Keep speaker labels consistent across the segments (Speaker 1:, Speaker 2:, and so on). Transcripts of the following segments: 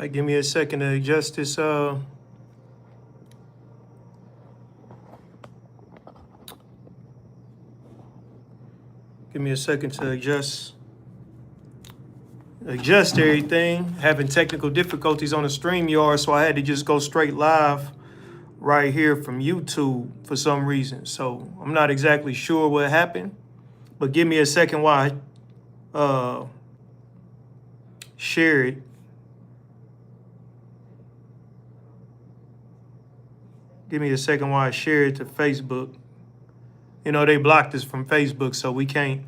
Speaker 1: Give me a second to adjust this. Give me a second to adjust everything. Having technical difficulties on the StreamYard, so I had to just go straight live right here from YouTube for some reason. So I'm not exactly sure what happened, but give me a second while I share it. Give me a second while I share it to Facebook. You know, they blocked us from Facebook, so we can't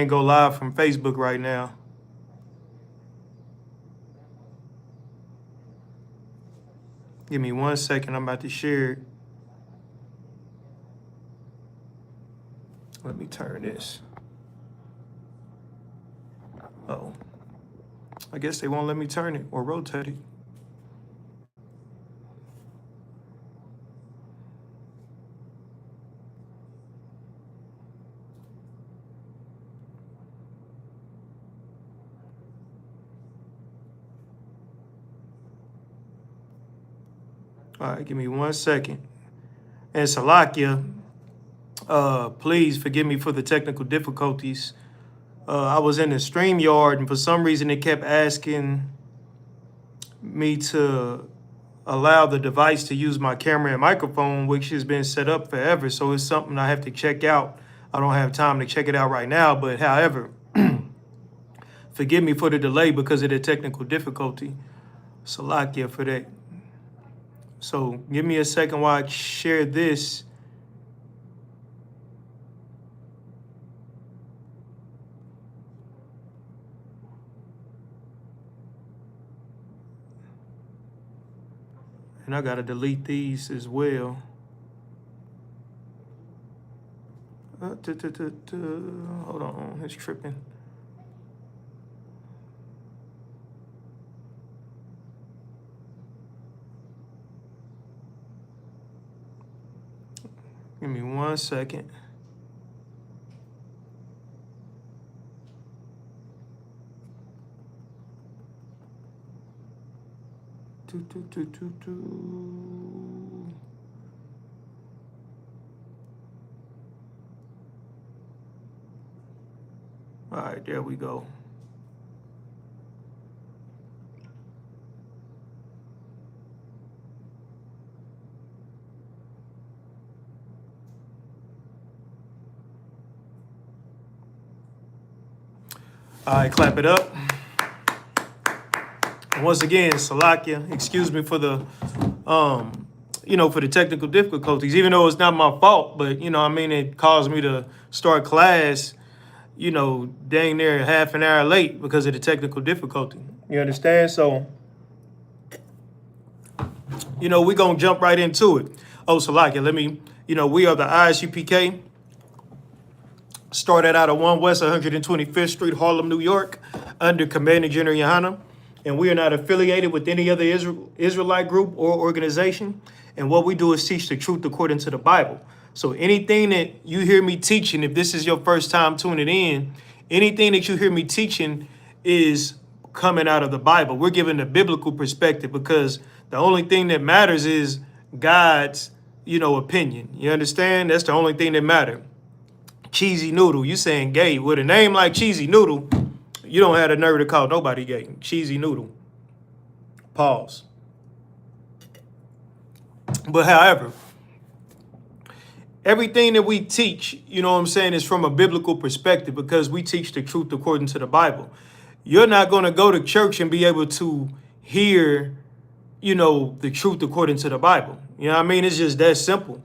Speaker 1: go live from Facebook right now. Give me 1 second. I'm about to share it. Let me turn this. Oh, I guess they won't let me turn it or rotate it. All right, give me 1 second. And Salakia, please forgive me for the technical difficulties. I was in the StreamYard, and for some reason it kept asking me to allow the device to use my camera and microphone, which has been set up forever. So it's something I have to check out. I don't have time to check it out right now, but however, forgive me for the delay because of the technical difficulty. Salakia for that. So give me a second while I share this. And I gotta delete these as well. Hold on, it's tripping. Give me 1 second. All right, there we go. All right, clap it up. And once again, Salakia, excuse me for the, for the technical difficulties, even though it's not my fault, but, it caused me to start class, dang near half an hour late because of the technical difficulty. You understand? So, we're going to jump right into it. Oh, Salakia, let me, we are the ISUPK. Started out at 1 West 125th Street, Harlem, New York, under Commanding General Yohana. And we are not affiliated with any other Israelite group or organization. And what we do is teach the truth according to the Bible. So anything that you hear me teaching, if this is your first time tuning in, anything that you hear me teaching is coming out of the Bible. We're giving a biblical perspective because the only thing that matters is God's, opinion. You understand? That's the only thing that matters. Cheesy Noodle, you saying gay. With a name like Cheesy Noodle, you don't have the nerve to call nobody gay. Cheesy Noodle. Pause. But however, everything that we teach, is from a biblical perspective because we teach the truth according to the Bible. You're not going to go to church and be able to hear, the truth according to the Bible. It's just that simple.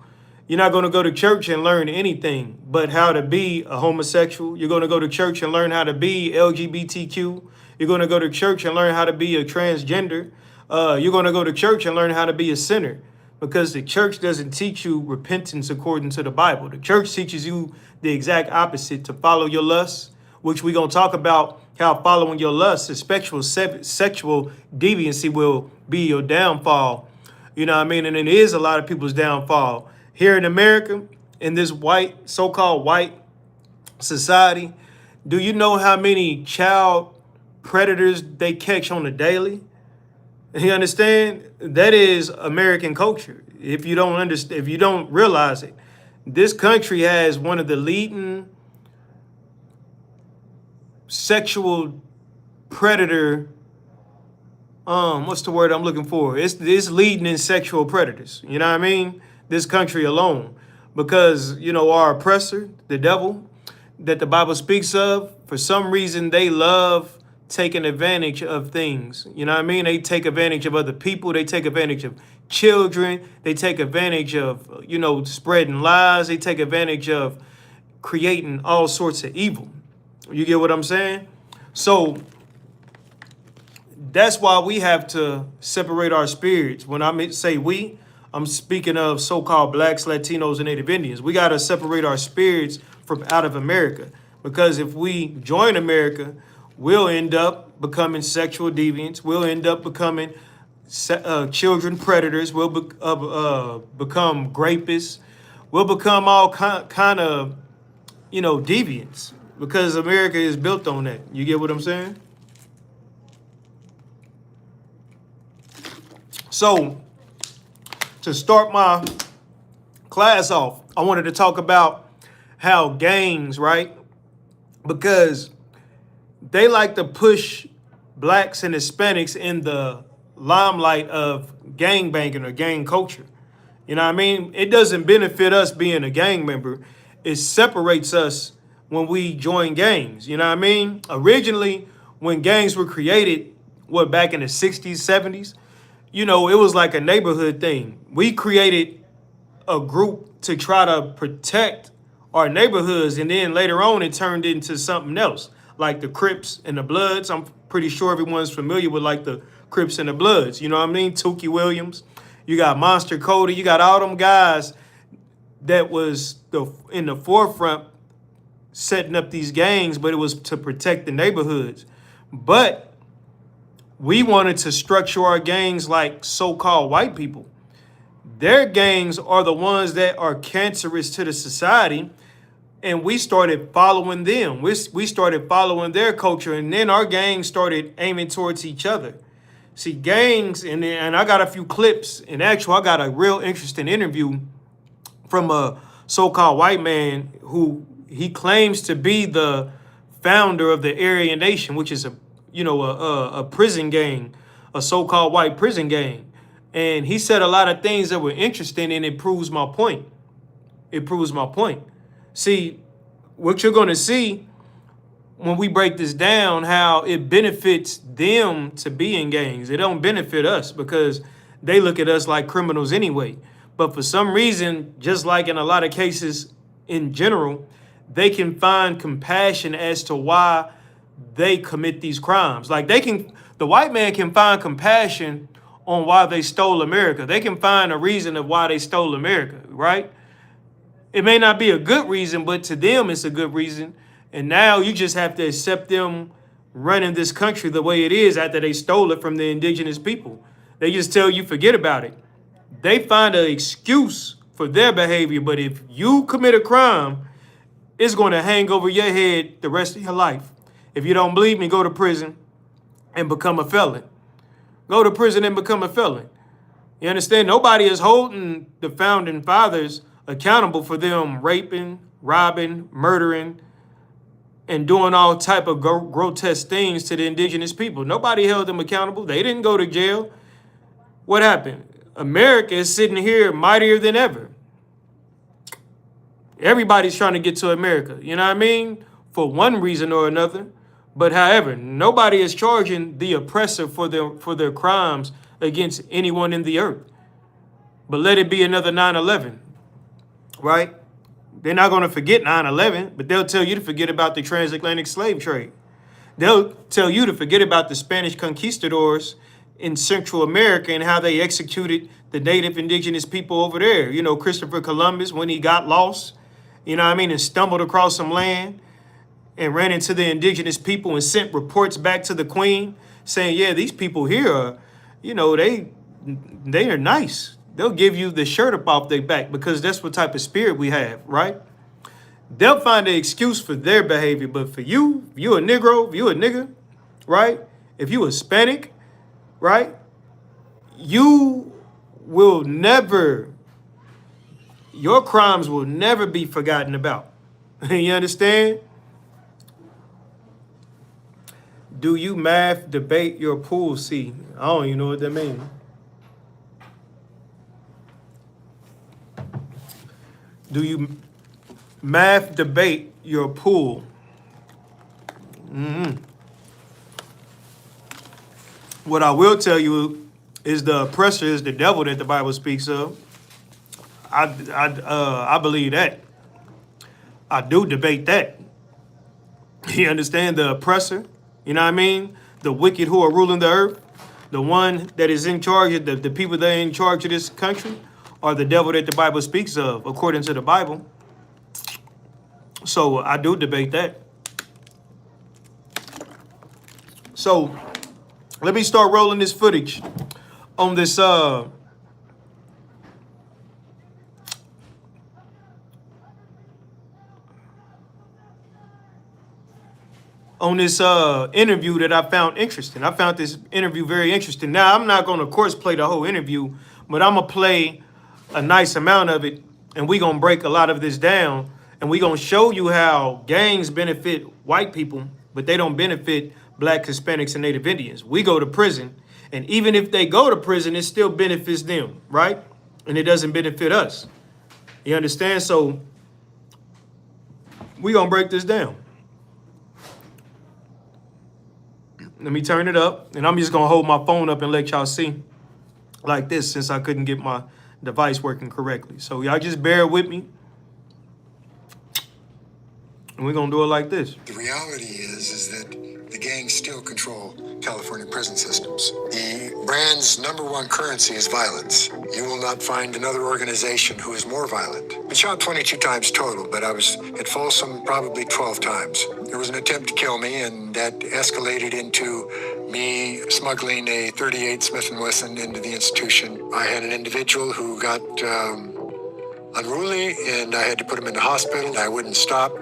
Speaker 1: You're not going to go to church and learn anything but how to be a homosexual. You're going to go to church and learn how to be LGBTQ. You're going to go to church and learn how to be a transgender. You're going to go to church and learn how to be a sinner because the church doesn't teach you repentance according to the Bible. The church teaches you the exact opposite, to follow your lusts, which we're going to talk about how following your lusts, sexual deviancy will be your downfall. And it is a lot of people's downfall. Here in America, in this white, so-called white society. Do you know how many child predators they catch on the daily? You understand? That is American culture. If you don't understand, if you don't realize it, this country has one of the leading sexual predator. What's the word I'm looking for? It's leading in sexual predators. You know what I mean? This country alone, because our oppressor, the devil, that the Bible speaks of, for some reason they love taking advantage of things. You know what I mean? They take advantage of other people. They take advantage of children. They take advantage of, spreading lies. They take advantage of creating all sorts of evil. You get what I'm saying? So that's why we have to separate our spirits. When I say we, I'm speaking of so-called blacks, Latinos, and Native Indians. We got to separate our spirits from out of America, because if we join America, we'll end up becoming sexual deviants. We'll end up becoming children predators. We'll become rapists. We'll become all kind of, deviants, because America is built on that. You get what I'm saying? So, to start my class off, I wanted to talk about how gangs, right? Because they like to push blacks and Hispanics in the limelight of gang banging or gang culture. You know what I mean? It doesn't benefit us being a gang member. It separates us when we join gangs. You know what I mean? Originally, when gangs were created, back in the 60s, 70s, it was like a neighborhood thing. We created a group to try to protect our neighborhoods, and then later on it turned into something else, like the Crips and the Bloods. I'm pretty sure everyone's familiar with like the Crips and the Bloods. You know what I mean? Tookie Williams, you got Monster Cody, you got all them guys that was in the forefront setting up these gangs, but it was to protect the neighborhoods. But we wanted to structure our gangs like so-called white people. Their gangs are the ones that are cancerous to the society, and we started following them. We started following their culture, and then our gangs started aiming towards each other. See, gangs, and I got a few clips. In actual, I got a real interesting interview from a so-called white man who he claims to be the founder of the Aryan Nation, which is a prison gang, a so-called white prison gang. And he said a lot of things that were interesting, and it proves my point. It proves my point. See, what you're going to see when we break this down, how it benefits them to be in gangs. It don't benefit us, because they look at us like criminals anyway. But for some reason, just like in a lot of cases in general, they can find compassion as to why they commit these crimes. Like the white man can find compassion on why they stole America. They can find a reason of why they stole America, right? It may not be a good reason, but to them it's a good reason. And now you just have to accept them running this country the way it is after they stole it from the indigenous people. They just tell you forget about it. They find an excuse for their behavior, but if you commit a crime, it's going to hang over your head the rest of your life. If you don't believe me, go to prison and become a felon. Go to prison and become a felon. You understand? Nobody is holding the founding fathers accountable for them raping, robbing, murdering, and doing all type of grotesque things to the indigenous people. Nobody held them accountable. They didn't go to jail. What happened? America is sitting here mightier than ever. Everybody's trying to get to America, you know what I mean? For one reason or another. But however, nobody is charging the oppressor for their crimes against anyone in the earth. But let it be another 9/11, right? They're not going to forget 9/11, but they'll tell you to forget about the transatlantic slave trade. They'll tell you to forget about the Spanish conquistadors in Central America and how they executed the native indigenous people over there. You know, Christopher Columbus, when he got lost, you know what I mean, and stumbled across some land and ran into the indigenous people and sent reports back to the queen saying, yeah, these people here are, you know, they are nice. They'll give you the shirt up off their back, because that's what type of spirit we have, right? they'll find an excuse for their behavior. But for you, if you a Negro, if you a nigga, right? If you Hispanic, right? You will never, your crimes will never be forgotten about. You understand? Do you math debate your pool C? I don't even know what that means. Do you math debate your pool? What I will tell you is the oppressor is the devil that the Bible speaks of. I believe that. I do debate that. You understand? The oppressor, you know what I mean? The wicked who are ruling the earth, the one that is in charge of the people that are in charge of this country, are the devil that the Bible speaks of, according to the Bible. So I do debate that. So let me start rolling this footage on this interview that I found interesting. I found this interview very interesting. Now, I'm not going to, of course, play the whole interview, but I'm going to play a nice amount of it, and we're going to break a lot of this down, and we're going to show you how gangs benefit white people, but they don't benefit Black, Hispanics, and Native Indians. We go to prison, and even if they go to prison, it still benefits them, right? And it doesn't benefit us. You understand? So we're going to break this down. Let me turn it up, and I'm just going to hold my phone up and let y'all see like this, since I couldn't get my device working correctly. So y'all just bear with me, and we're going to do it like this.
Speaker 2: The reality is that the gangs still control California prison systems. The brand's #1 currency is violence. You will not find another organization who is more violent. I've been shot 22 times total, but I was at Folsom probably 12 times. There was an attempt to kill me, and that escalated into me smuggling a .38 Smith & Wesson into the institution. I had an individual who got unruly, and I had to put him in the hospital. I wouldn't stop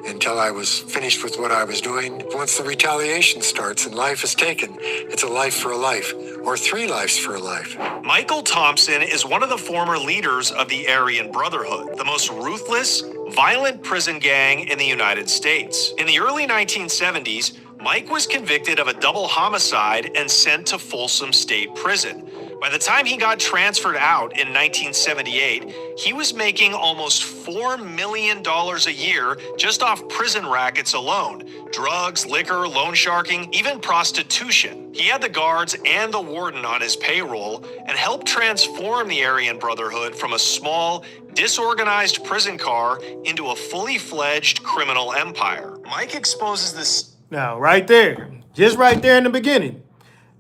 Speaker 2: until I was finished with what I was doing. Once the retaliation starts and life is taken, it's a life for a life, or 3 lives for a life.
Speaker 3: Michael Thompson is one of the former leaders of the Aryan Brotherhood, the most ruthless, violent prison gang in the United States. In the early 1970s, Mike was convicted of a double homicide and sent to Folsom State Prison. By the time he got transferred out in 1978, he was making almost $4 million a year just off prison rackets alone. Drugs, liquor, loan sharking, even prostitution. He had the guards and the warden on his payroll and helped transform the Aryan Brotherhood from a small, disorganized prison car into a fully fledged criminal empire. Mike exposes this.
Speaker 1: Now, right there, just right there in the beginning,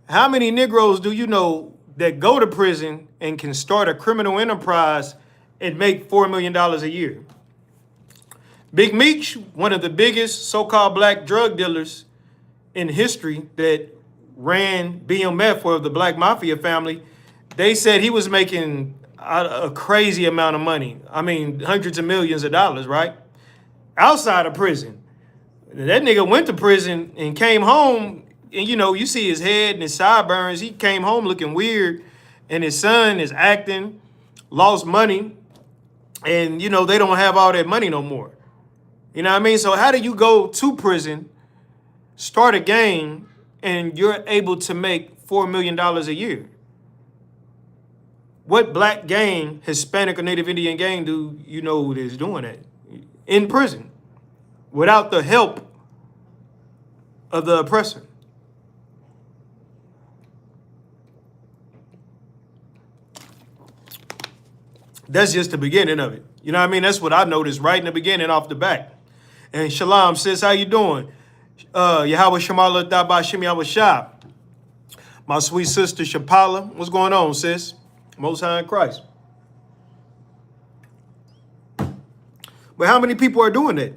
Speaker 1: how many Negroes do you know that go to prison and can start a criminal enterprise and make $4 million a year? Big Meech, one of the biggest so-called Black drug dealers in history that ran BMF, or the Black Mafia family, they said he was making a crazy amount of money. I mean, hundreds of millions of dollars, right? Outside of prison. That nigga went to prison and came home, and you see his head and his sideburns. He came home looking weird, and his son is acting, lost money, and they don't have all that money no more. You know what I mean? So how do you go to prison, start a gang, and you're able to make $4 million a year? What Black gang, Hispanic or Native Indian gang do you know is doing that in prison without the help of the oppressor? That's just the beginning of it. You know what I mean? That's what I noticed right in the beginning off the back. And Shalom says, how you doing? Yahweh Shemala Daba Shemi Awashab. My sweet sister Shapala. What's going on, sis? Most High in Christ. But how many people are doing that?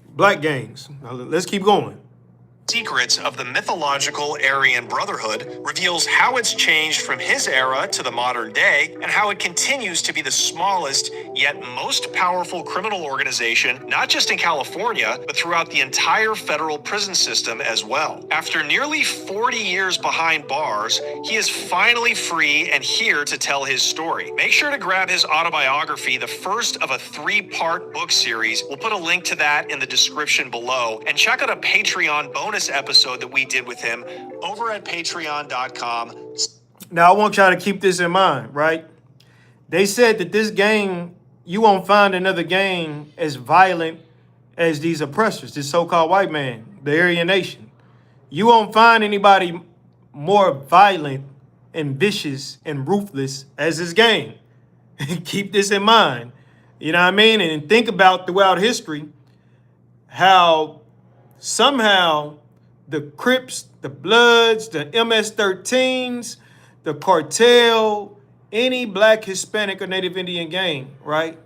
Speaker 1: Black gangs. Now, let's keep going.
Speaker 3: secrets of the mythological Aryan Brotherhood, reveals how it's changed from his era to the modern day, and how it continues to be the smallest yet most powerful criminal organization, not just in California, but throughout the entire federal prison system as well. After nearly 40 years behind bars, he is finally free and here to tell his story. Make sure to grab his autobiography, the first of a 3-part book series. We'll put a link to that in the description below, and check out a Patreon bonus episode that we did with him over at patreon.com.
Speaker 1: Now, I want y'all to keep this in mind, right? They said that this gang, you won't find another gang as violent as these oppressors, this so-called white man, the Aryan Nation. You won't find anybody more violent and vicious and ruthless as this gang. Keep this in mind. You know what I mean? And think about throughout history how somehow the Crips, the Bloods, the MS-13s, the cartel, any black, Hispanic, or Native Indian gang, right,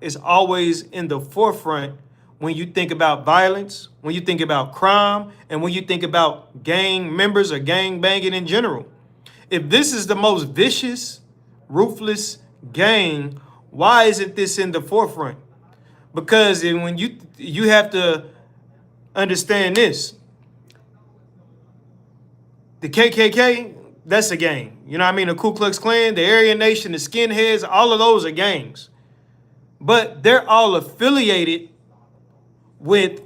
Speaker 1: is always in the forefront when you think about violence, when you think about crime, and when you think about gang members or gang banging in general. If this is the most vicious, ruthless gang, why isn't this in the forefront? Because when you have to understand this. The KKK, that's a gang. You know what I mean? The Ku Klux Klan, the Aryan Nation, the skinheads, all of those are gangs. But they're all affiliated with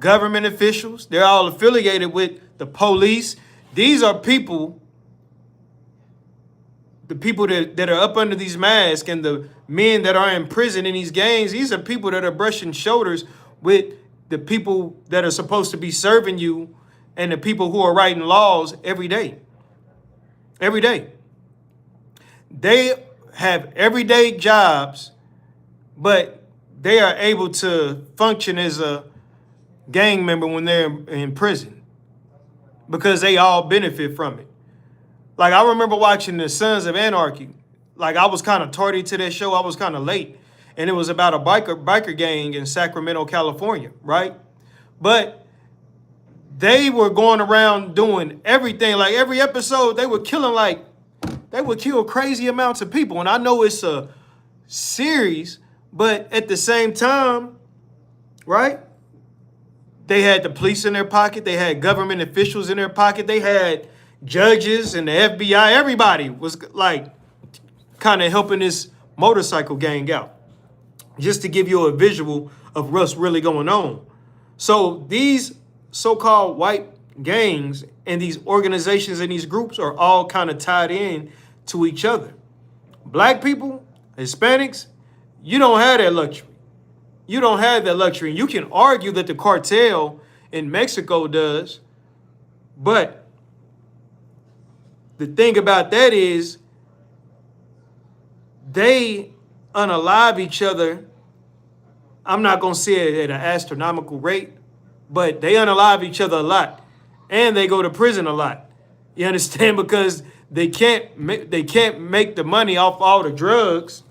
Speaker 1: government officials. They're all affiliated with the police. These are people, the people that are up under these masks, and the men that are in prison in these gangs. These are people that are brushing shoulders with the people that are supposed to be serving you and the people who are writing laws every day. Every day. They have everyday jobs, but they are able to function as a gang member when they're in prison because they all benefit from it. Like, I remember watching the Sons of Anarchy. Like, I was kind of tardy to that show. I was kind of late. And it was about a biker gang in Sacramento, California, right? But they were going around doing everything. Like, every episode, they were kill crazy amounts of people. And I know it's a series, but at the same time, right? They had the police in their pocket. They had government officials in their pocket. They had judges and the FBI. Everybody was like kind of helping this motorcycle gang out, just to give you a visual of what's really going on. So these so-called white gangs and these organizations and these groups are all kind of tied in to each other. Black people, Hispanics, you don't have that luxury. You don't have that luxury. And you can argue that the cartel in Mexico does, but the thing about that is they unalive each other. I'm not going to say it at an astronomical rate, but they unalive each other a lot, and they go to prison a lot. You understand? Because they can't make the money off all the drugs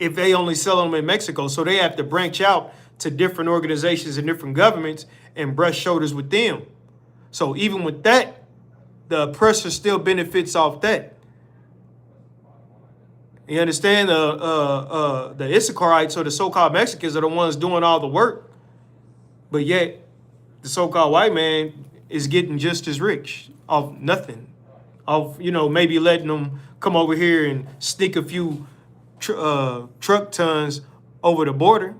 Speaker 1: if they only sell them in Mexico. So they have to branch out to different organizations and different governments and brush shoulders with them. So even with that, the oppressor still benefits off that. You understand? The Issacharites, or the so-called Mexicans, are the ones doing all the work. But yet, the so-called white man is getting just as rich off nothing. Off, maybe letting them come over here and stick a few truck tons over the border.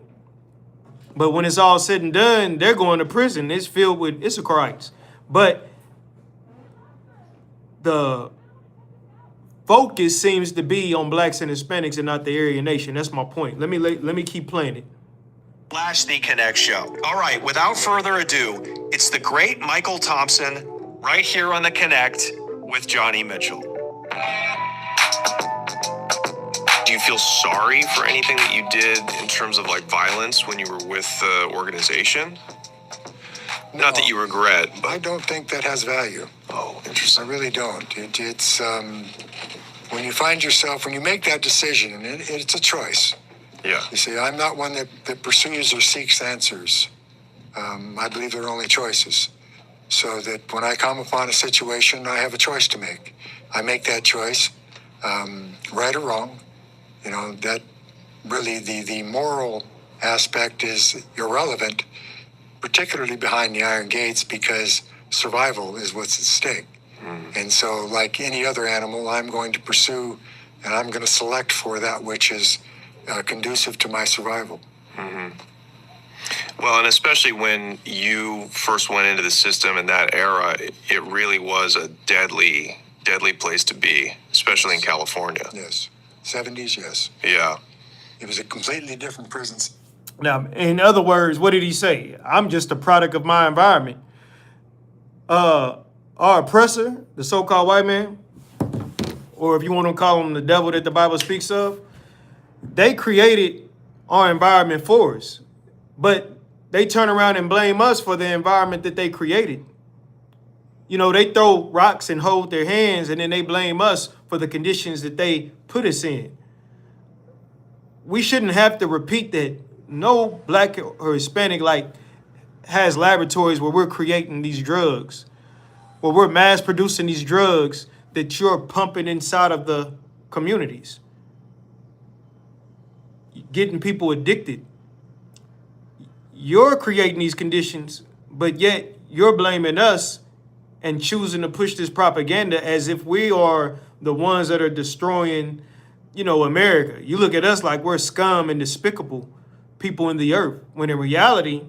Speaker 1: But when it's all said and done, they're going to prison. It's filled with Issacharites. But the focus seems to be on blacks and Hispanics and not the Aryan Nation. That's my point. Let me keep playing it.
Speaker 3: Slash The Connect Show. All right, without further ado, it's the great Michael Thompson right here on The Connect with Johnny Mitchell. Do you feel sorry for anything that you did in terms of like violence when you were with the organization? No, not that you regret, but
Speaker 2: I don't think that has value.
Speaker 3: Oh, interesting.
Speaker 2: I really don't. It's when you find yourself, when you make that decision, and it's a choice.
Speaker 3: Yeah.
Speaker 2: You see, I'm not one that pursues or seeks answers. I believe there are only choices. so that when I come upon a situation, I have a choice to make. I make that choice, right or wrong. You know, that really the moral aspect is irrelevant, particularly behind the iron gates, because survival is what's at stake. And so, like any other animal, I'm going to pursue and I'm going to select for that which is conducive to my survival.
Speaker 3: Well, and especially when you first went into the system in that era, it really was a deadly place to be, especially in California.
Speaker 2: Yes. 70s, yes.
Speaker 3: Yeah.
Speaker 2: It was a completely different prison.
Speaker 1: Now, in other words, what did he say? I'm just a product of my environment. Our oppressor, the so-called white man, or if you want to call him the devil that the Bible speaks of, they created our environment for us. But they turn around and blame us for the environment that they created. You know, they throw rocks and hold their hands, and then they blame us for the conditions that they put us in. We shouldn't have to repeat that. No black or Hispanic has laboratories where we're creating these drugs, where we're mass producing these drugs that you're pumping inside of the communities, getting people addicted. You're creating these conditions, but yet you're blaming us and choosing to push this propaganda as if we are the ones that are destroying, America. You look at us like we're scum and despicable people in the earth, when in reality,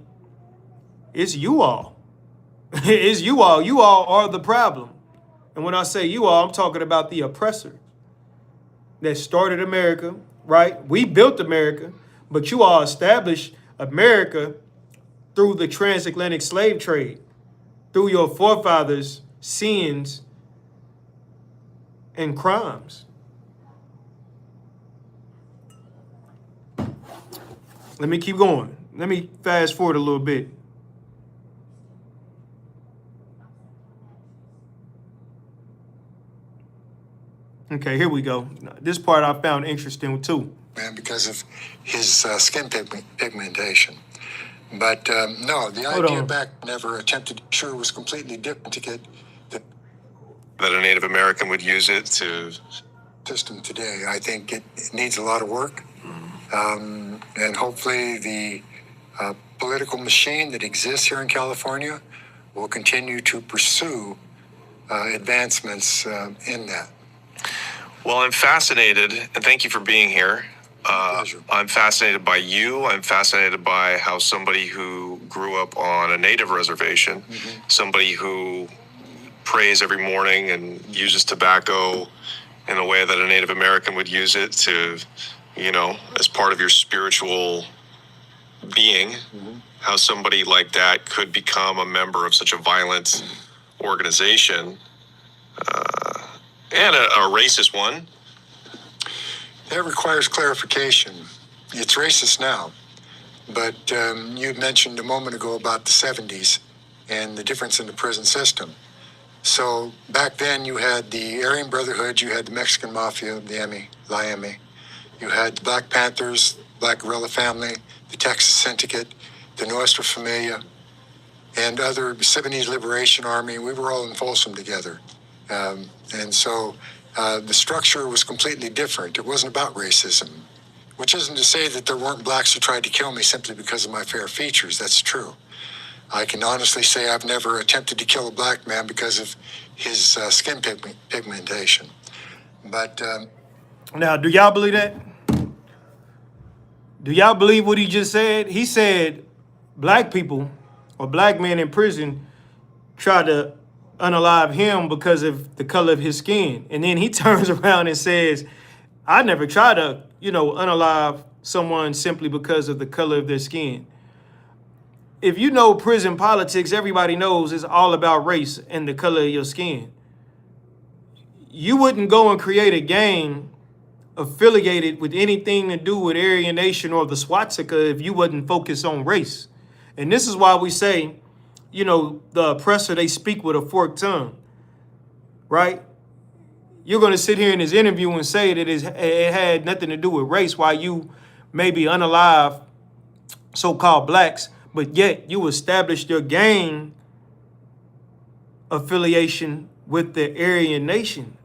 Speaker 1: it's you all. It's you all. You all are the problem. And when I say you all, I'm talking about the oppressor that started America, right? We built America, but you all established America through the transatlantic slave trade, through your forefathers' sins and crimes. Let me keep going. Let me fast forward a little bit. Okay, here we go. This part I found interesting too.
Speaker 2: Man, because of his skin pigmentation. But no, the ISUPK never attempted, sure, was completely different to get the
Speaker 3: That a Native American would use it to
Speaker 2: system today. I think it needs a lot of work. And hopefully the political machine that exists here in California will continue to pursue advancements in that.
Speaker 3: Well, I'm fascinated, and thank you for being here.
Speaker 2: Pleasure.
Speaker 3: I'm fascinated by you. I'm fascinated by how somebody who grew up on a native reservation, somebody who prays every morning and uses tobacco in a way that a Native American would use it to, as part of your spiritual being, how somebody like that could become a member of such a violent organization, and a racist one.
Speaker 2: That requires clarification. It's racist now, but you mentioned a moment ago about the 70s and the difference in the prison system. So back then you had the Aryan Brotherhood, you had the Mexican Mafia, the Miami, you had the Black Panthers, Black Guerrilla Family, the Texas Syndicate, the Nuestra Familia, and other 70s Liberation Army. We were all in Folsom together. And so the structure was completely different. It wasn't about racism, which isn't to say that there weren't blacks who tried to kill me simply because of my fair features. That's true. I can honestly say I've never attempted to kill a black man because of his skin pigmentation. But
Speaker 1: now, do y'all believe that? Do y'all believe what he just said? He said black people or black men in prison try to unalive him because of the color of his skin. And then he turns around and says, I never try to, unalive someone simply because of the color of their skin. If you know prison politics, everybody knows it's all about race and the color of your skin. You wouldn't go and create a gang affiliated with anything to do with Aryan Nation or the swastika if you wasn't focused on race. And this is why we say, the oppressor, they speak with a forked tongue, right? You're going to sit here in this interview and say that it had nothing to do with race, while you maybe unalive so-called blacks, but yet you established your gang affiliation with the Aryan nation.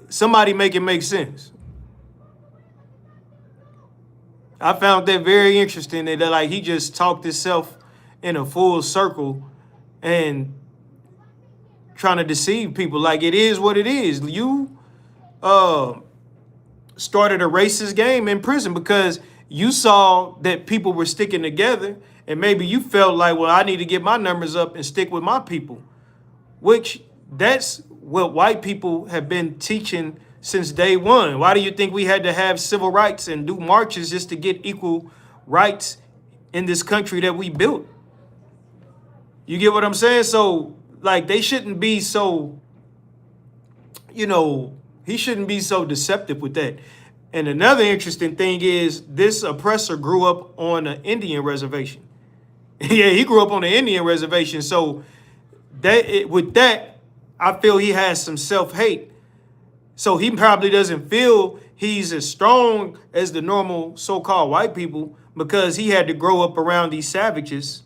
Speaker 1: Somebody make it make sense. I found that very interesting that like he just talked himself in a full circle and trying to deceive people. Like, it is what it is. You started a racist game in prison because you saw that people were sticking together, and maybe you felt like, well, I need to get my numbers up and stick with my people, which that's what white people have been teaching since day one. Why do you think we had to have civil rights and do marches just to get equal rights in this country that we built? You get what I'm saying? So, like, they shouldn't be so, he shouldn't be so deceptive with that. And another interesting thing is this oppressor grew up on an Indian reservation. Yeah, he grew up on an Indian reservation. So with that, I feel he has some self-hate. So he probably doesn't feel he's as strong as the normal so-called white people because he had to grow up around these savages.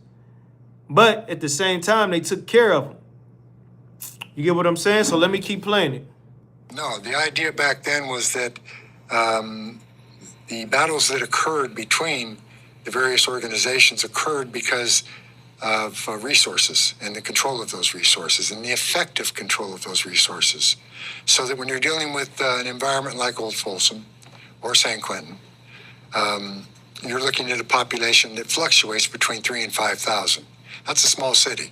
Speaker 1: But at the same time, they took care of him. You get what I'm saying? So let me keep playing it.
Speaker 2: No, the idea back then was that the battles that occurred between the various organizations occurred because of resources and the control of those resources and the effective control of those resources. So that when you're dealing with an environment like Old Folsom or San Quentin, you're looking at a population that fluctuates between 3,000 and 5,000. That's a small city.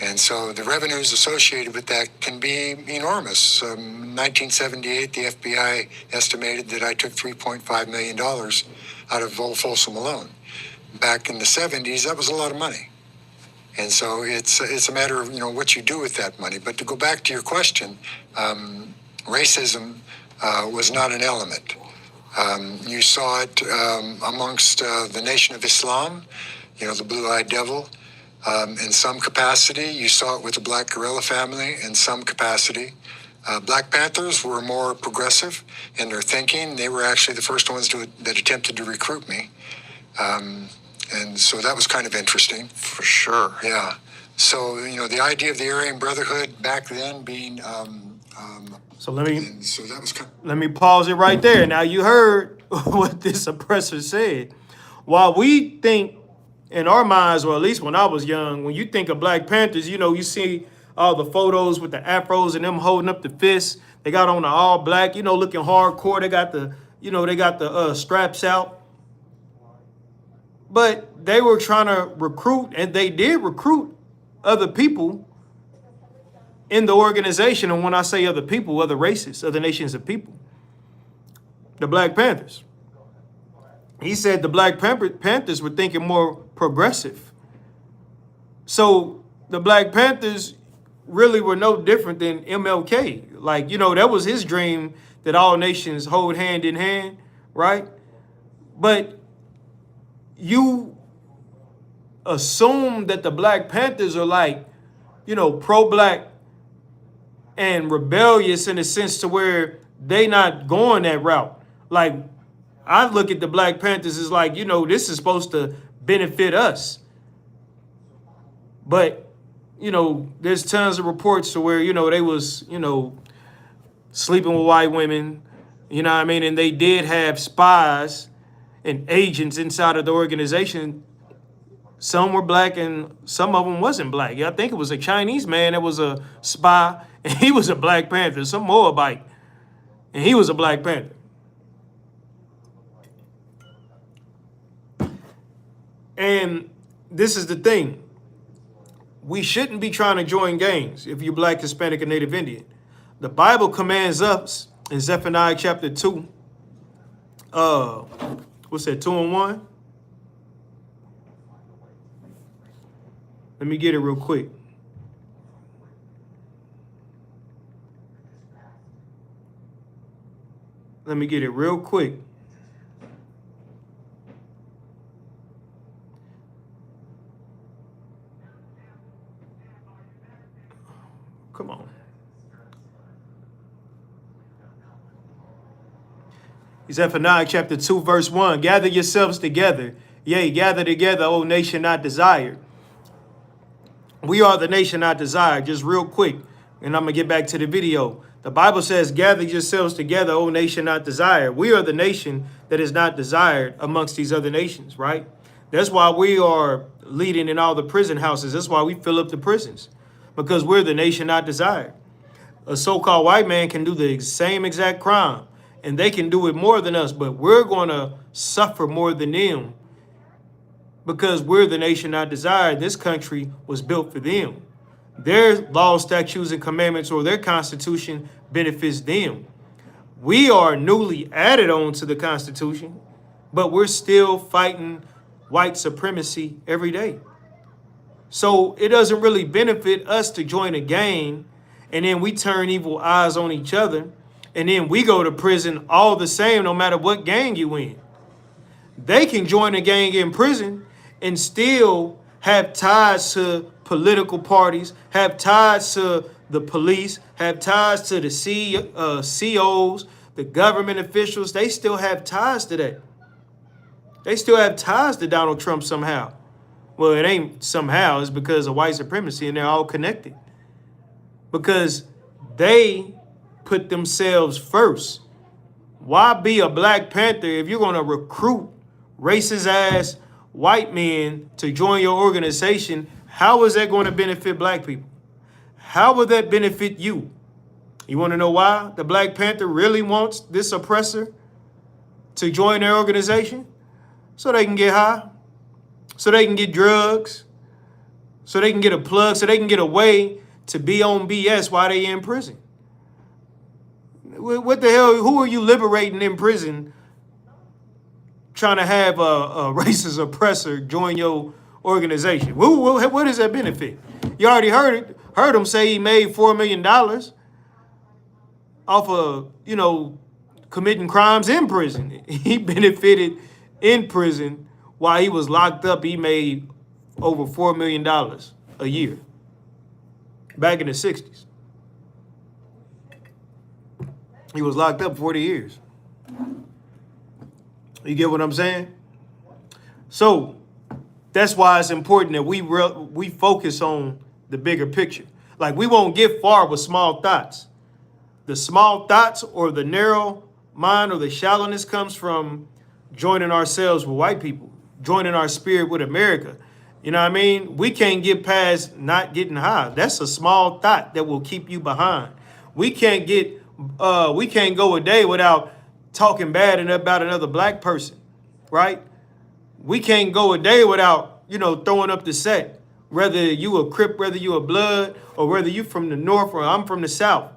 Speaker 2: And so the revenues associated with that can be enormous. In 1978, the FBI estimated that I took $3.5 million out of Old Folsom alone. Back in the 70s, that was a lot of money. And so it's a matter of, what you do with that money. But to go back to your question, racism was not an element. You saw it amongst the Nation of Islam, the Blue-Eyed Devil. In some capacity, you saw it with the Black Guerrilla family in some capacity. Black Panthers were more progressive in their thinking. They were actually the first ones that attempted to recruit me. And so that was kind of interesting.
Speaker 3: For sure.
Speaker 2: Yeah. So, the idea of the Aryan Brotherhood back then being...
Speaker 1: So let me
Speaker 2: so that was
Speaker 1: let me pause it right there. Now, you heard what this oppressor said. While we think in our minds, or at least when I was young, when you think of Black Panthers, you see all the photos with the afros and them holding up the fists. They got on the all black, looking hardcore. They got the straps out. But they were trying to recruit, and they did recruit other people in the organization. And when I say other people, other races, other nations of people, the Black Panthers. He said the Black Panthers were thinking more progressive. So the Black Panthers really were no different than MLK. Like, that was his dream, that all nations hold hand in hand, right? But you assume that the Black Panthers are like, pro-black and rebellious in a sense to where they not going that route. Like, I look at the Black Panthers as like, this is supposed to benefit us. But, there's tons of reports to where, they was, sleeping with white women, and they did have spies and agents inside of the organization. Some were black and some of them wasn't black. I think it was a Chinese man that was a spy, and he was a Black Panther, some Moabite, and he was a Black Panther. And this is the thing. We shouldn't be trying to join gangs if you're Black, Hispanic, and Native Indian. The Bible commands us in Zephaniah chapter 2. What's that, 2 and 1? Let me get it real quick. Let me get it real quick. Come on. Zephaniah chapter 2, verse 1. Gather yourselves together. Yea, gather together, O nation not desired. We are the nation not desired. Just real quick, and I'm going to get back to the video. The Bible says, gather yourselves together, O nation not desired. We are the nation that is not desired amongst these other nations, right? That's why we are leading in all the prison houses. That's why we fill up the prisons, because we're the nation not desired. A so-called white man can do the same exact crime, and they can do it more than us, but we're going to suffer more than them because we're the nation not desired. This country was built for them. Their laws, statutes, and commandments, or their constitution, benefits them. We are newly added on to the Constitution, but we're still fighting white supremacy every day. So it doesn't really benefit us to join a gang, and then we turn evil eyes on each other, and then we go to prison all the same, no matter what gang you in. They can join a gang in prison and still have ties to political parties, have ties to the police, have ties to the COs, the government officials. They still have ties to that. They still have ties to Donald Trump somehow. Well, it ain't somehow. It's because of white supremacy, and they're all connected. Because they put themselves first. Why be a Black Panther if you're going to recruit racist-ass white men to join your organization? How is that going to benefit Black people? How will that benefit you? You want to know why the Black Panther really wants this oppressor to join their organization? So they can get high, so they can get drugs, so they can get a plug, so they can get a way to be on BS while they in prison. What the hell? Who are you liberating in prison trying to have a racist oppressor join your organization? What does that benefit? You already heard him say he made $4 million off of, committing crimes in prison. He benefited in prison while he was locked up. He made over $4 million a year back in the 60s. He was locked up 40 years. You get what I'm saying? So that's why it's important that we focus on the bigger picture. Like, we won't get far with small thoughts. The small thoughts or the narrow mind or the shallowness comes from joining ourselves with white people, joining our spirit with America. You know what I mean? We can't get past not getting high. That's a small thought that will keep you behind. We can't go a day without talking bad about another Black person, right? We can't go a day without, throwing up the set, whether you a Crip, whether you a Blood, or whether you from the North, or I'm from the South,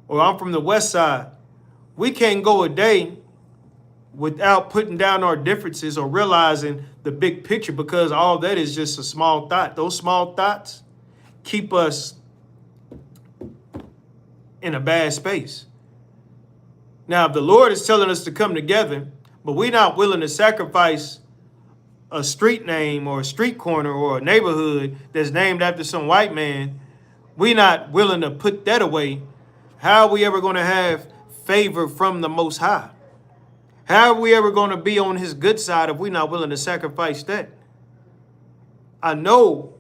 Speaker 1: or I'm from the West Side. We can't go a day without putting down our differences or realizing the big picture, because all that is just a small thought. Those small thoughts keep us in a bad space. Now, if the Lord is telling us to come together, but we're not willing to sacrifice a street name or a street corner or a neighborhood that's named after some white man, we're not willing to put that away, how are we ever going to have favor from the Most High? How are we ever going to be on his good side if we're not willing to sacrifice that? I know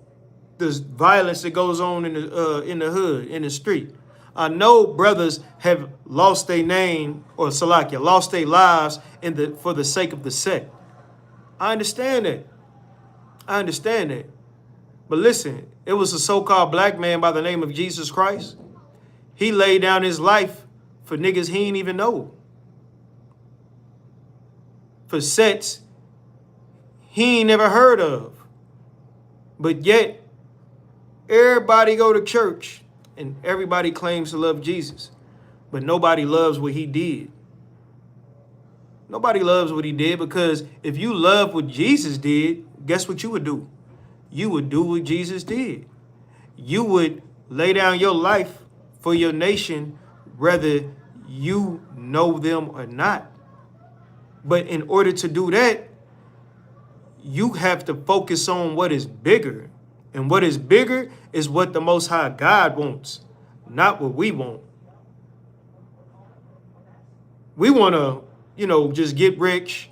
Speaker 1: there's violence that goes on in the hood, in the street. I know brothers have lost their name, or Salakia, lost their lives for the sake of the sect. I understand that. But listen, it was a so-called Black man by the name of Jesus Christ. He laid down his life for niggas he ain't even know. For sets he ain't never heard of. But yet, everybody go to church and everybody claims to love Jesus. But nobody loves what he did. Nobody loves what he did, because if you love what Jesus did, guess what you would do? You would do what Jesus did. You would lay down your life for your nation, whether you know them or not. But in order to do that, you have to focus on what is bigger. And what is bigger is what the Most High God wants, not what we want. We want to, just get rich,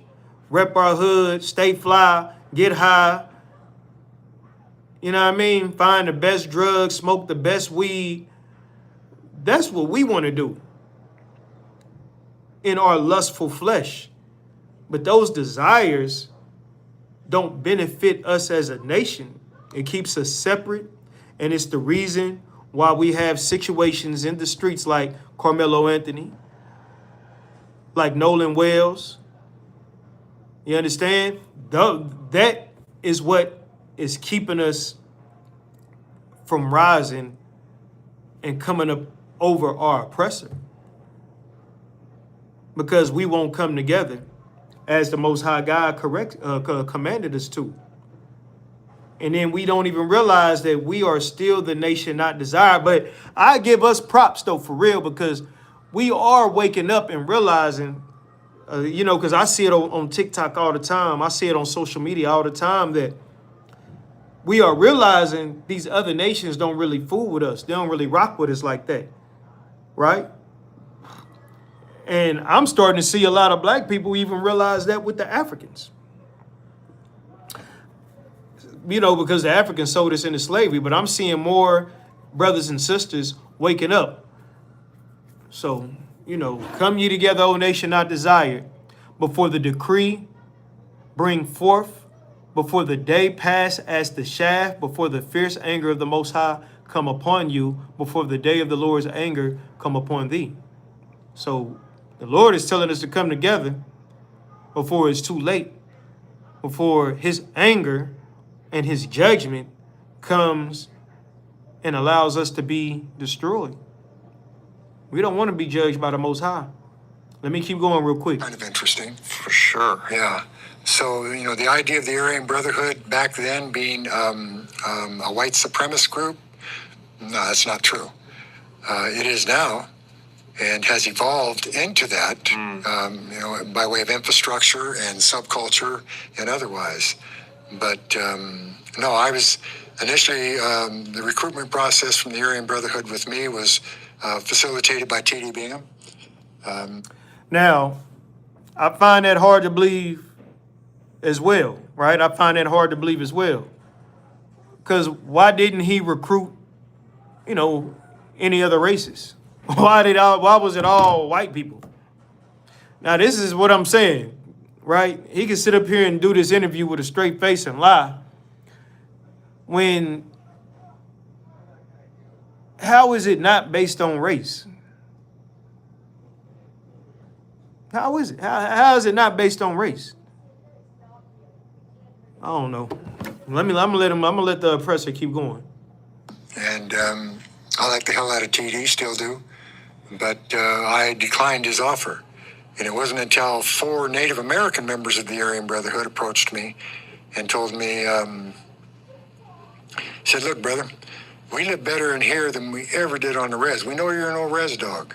Speaker 1: rep our hood, stay fly, get high, You know what I mean? Find the best drugs, smoke the best weed. That's what we want to do in our lustful flesh. But those desires don't benefit us as a nation. It keeps us separate. And it's the reason why we have situations in the streets like Carmelo Anthony, like Nolan Wells. You understand? That is what is keeping us from rising and coming up over our oppressor. Because we won't come together as the Most High God commanded us to. And then we don't even realize that we are still the nation not desired. But I give us props, though, for real, because we are waking up and realizing, because I see it on TikTok all the time. I see it on social media all the time that we are realizing these other nations don't really fool with us. They don't really rock with us like that, right? And I'm starting to see a lot of black people even realize that with the Africans. Because the Africans sold us into slavery, but I'm seeing more brothers and sisters waking up. So, come ye together, O nation not desired, before the decree bring forth, before the day pass as the shaft, before the fierce anger of the Most High come upon you, before the day of the Lord's anger come upon thee. So the Lord is telling us to come together before it's too late, before his anger and his judgment comes and allows us to be destroyed. We don't want to be judged by the Most High. Let me keep going real quick.
Speaker 2: Kind of interesting. For sure. Yeah. So, the idea of the Aryan Brotherhood back then being a white supremacist group, no, that's not true. It is now and has evolved into that, by way of infrastructure and subculture and otherwise. But no, I was initially, the recruitment process from the Aryan Brotherhood with me was facilitated by T.D. Bingham.
Speaker 1: Now, I find that hard to believe as well, right? I find that hard to believe as well. Because why didn't he recruit, any other races? Why was it all white people? Now, this is what I'm saying, right? He can sit up here and do this interview with a straight face and lie. How is it not based on race? How is it? How is it not based on race? I don't know. I'm gonna let the oppressor keep going.
Speaker 2: And I like the hell out of TD, still do. But I declined his offer. And it wasn't until 4 Native American members of the Aryan Brotherhood approached me and told me, said, look, brother, we live better in here than we ever did on the res. We know you're an old res dog.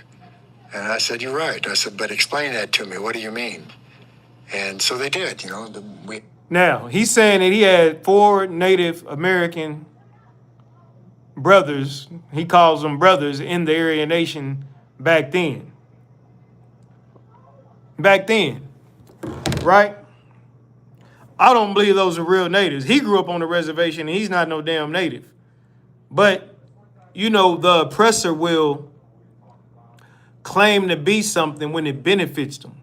Speaker 2: And I said, you're right. I said, but explain that to me. What do you mean? And so they did,
Speaker 1: Now, he's saying that he had 4 Native American brothers, he calls them brothers, in the Aryan Nation back then. Right? I don't believe those are real natives. He grew up on the reservation and he's not no damn native. But, the oppressor will claim to be something when it benefits them.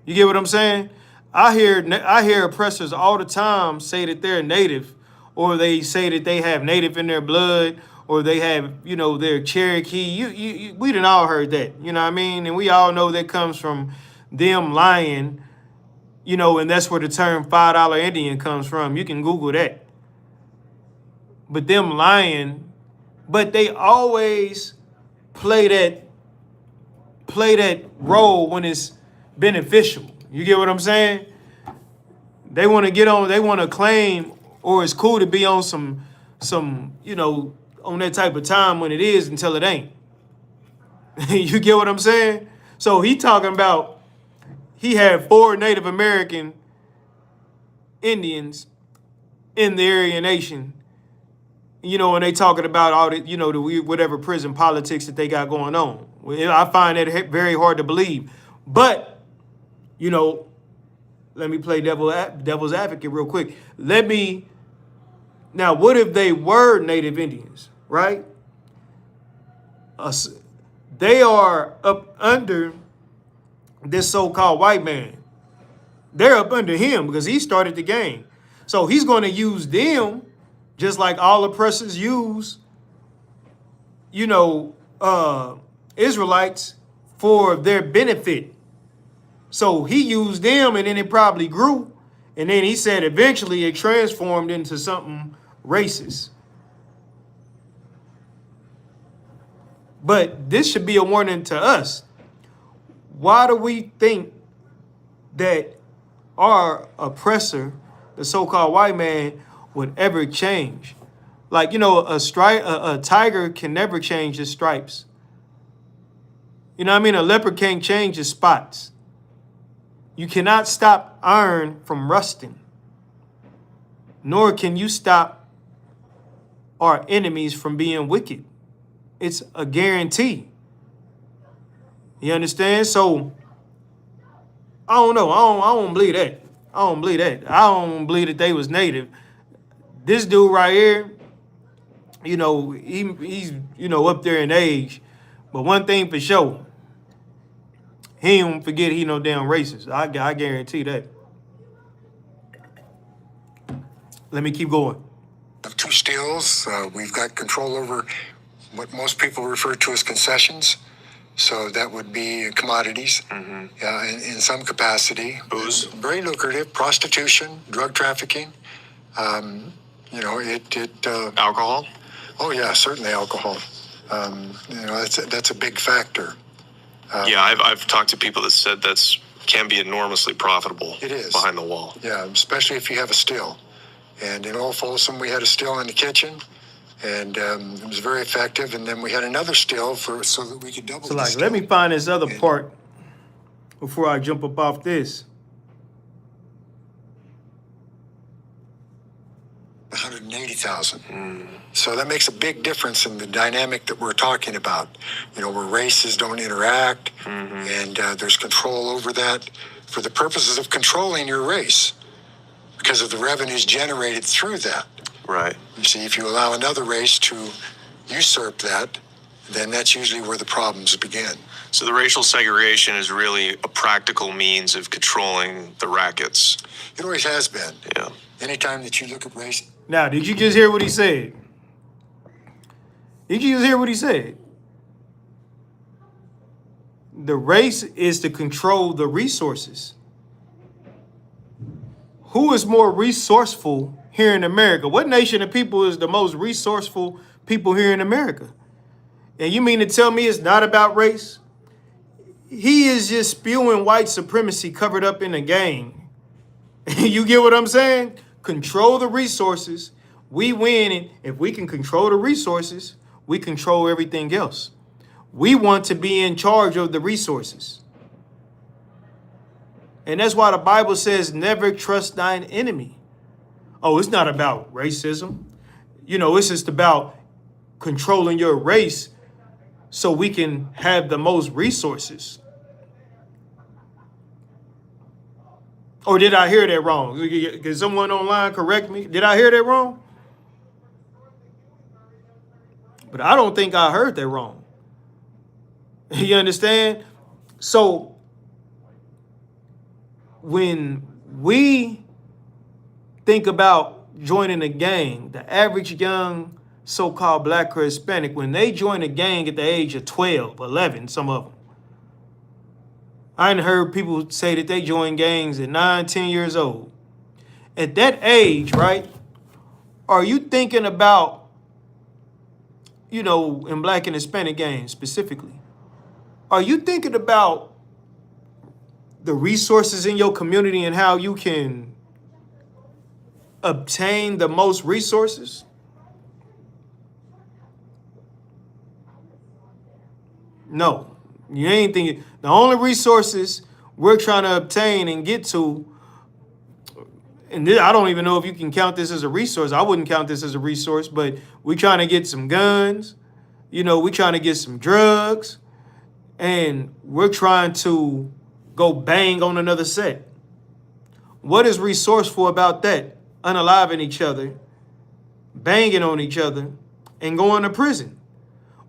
Speaker 1: You get what I'm saying? I hear oppressors all the time say that they're native, or they say that they have native in their blood, or they have, they're Cherokee. We done all heard that, you know what I mean? And we all know that comes from them lying, and that's where the term $5 Indian comes from. You can Google that. But them lying, but they always play that role when it's beneficial. You get what I'm saying? They want to claim, or it's cool to be on some, on that type of time when it is until it ain't. You get what I'm saying? So he talking about he had 4 Native American Indians in the Aryan Nation, and they talking about all the, the whatever prison politics that they got going on. I find that very hard to believe. But, let me play devil's advocate real quick. Let me Now, what if they were Native Indians, right? They are up under this so-called white man. They're up under him because he started the game. So he's going to use them just like all oppressors use, Israelites for their benefit. So he used them and then it probably grew. And then he said eventually it transformed into something racist. But this should be a warning to us. Why do we think that our oppressor, the so-called white man, would ever change? Like, a tiger can never change his stripes. You know what I mean? A leopard can't change his spots. You cannot stop iron from rusting. Nor can you stop our enemies from being wicked. It's a guarantee. You understand? So, I don't know. I don't believe that. I don't believe that. I don't believe that they was native. This dude right here, he's up there in age. But one thing for sure, he don't forget he no damn racist. I guarantee that. Let me keep going.
Speaker 2: Of two stills, we've got control over what most people refer to as concessions. So that would be commodities, in some capacity.
Speaker 3: Booze.
Speaker 2: Very lucrative. Prostitution, drug trafficking.
Speaker 3: Alcohol.
Speaker 2: Oh yeah, certainly alcohol. That's a big factor.
Speaker 3: I've talked to people that said can be enormously profitable.
Speaker 2: It is.
Speaker 3: Behind the wall.
Speaker 2: Yeah, especially if you have a still. And in Old Folsom, we had a still in the kitchen, and it was very effective. And then we had another still so that we could double.
Speaker 1: So, let me find this other part before I jump up off this.
Speaker 2: 180,000. So that makes a big difference in the dynamic that we're talking about. Where races don't interact, and there's control over that for the purposes of controlling your race, because of the revenues generated through that.
Speaker 3: Right.
Speaker 2: You see, if you allow another race to usurp that, then that's usually where the problems begin.
Speaker 3: So the racial segregation is really a practical means of controlling the rackets.
Speaker 2: It always has been.
Speaker 3: Yeah.
Speaker 2: Anytime that you look at race.
Speaker 1: Now, did you just hear what he said? Did you just hear what he said? The race is to control the resources. Who is more resourceful here in America? What nation of people is the most resourceful people here in America? And you mean to tell me it's not about race? He is just spewing white supremacy covered up in a gang. You get what I'm saying? Control the resources. We win. And if we can control the resources, we control everything else. We want to be in charge of the resources. And that's why the Bible says, never trust thine enemy. Oh, it's not about racism. It's just about controlling your race so we can have the most resources. Or did I hear that wrong? Can someone online correct me? Did I hear that wrong? But I don't think I heard that wrong. You understand? So when we think about joining a gang, the average young so-called black or Hispanic, when they join a gang at the age of 12, 11, some of them. I done heard people say that they join gangs at 9, 10 years old. At that age, right, are you thinking about, in black and Hispanic gangs specifically, are you thinking about the resources in your community and how you can obtain the most resources? No, you ain't thinking. The only resources we're trying to obtain and get to, and I don't even know if you can count this as a resource. I wouldn't count this as a resource, but we're trying to get some guns. We're trying to get some drugs, and we're trying to go bang on another set. What is resourceful about that? Unaliving each other banging on each other, and going to prison.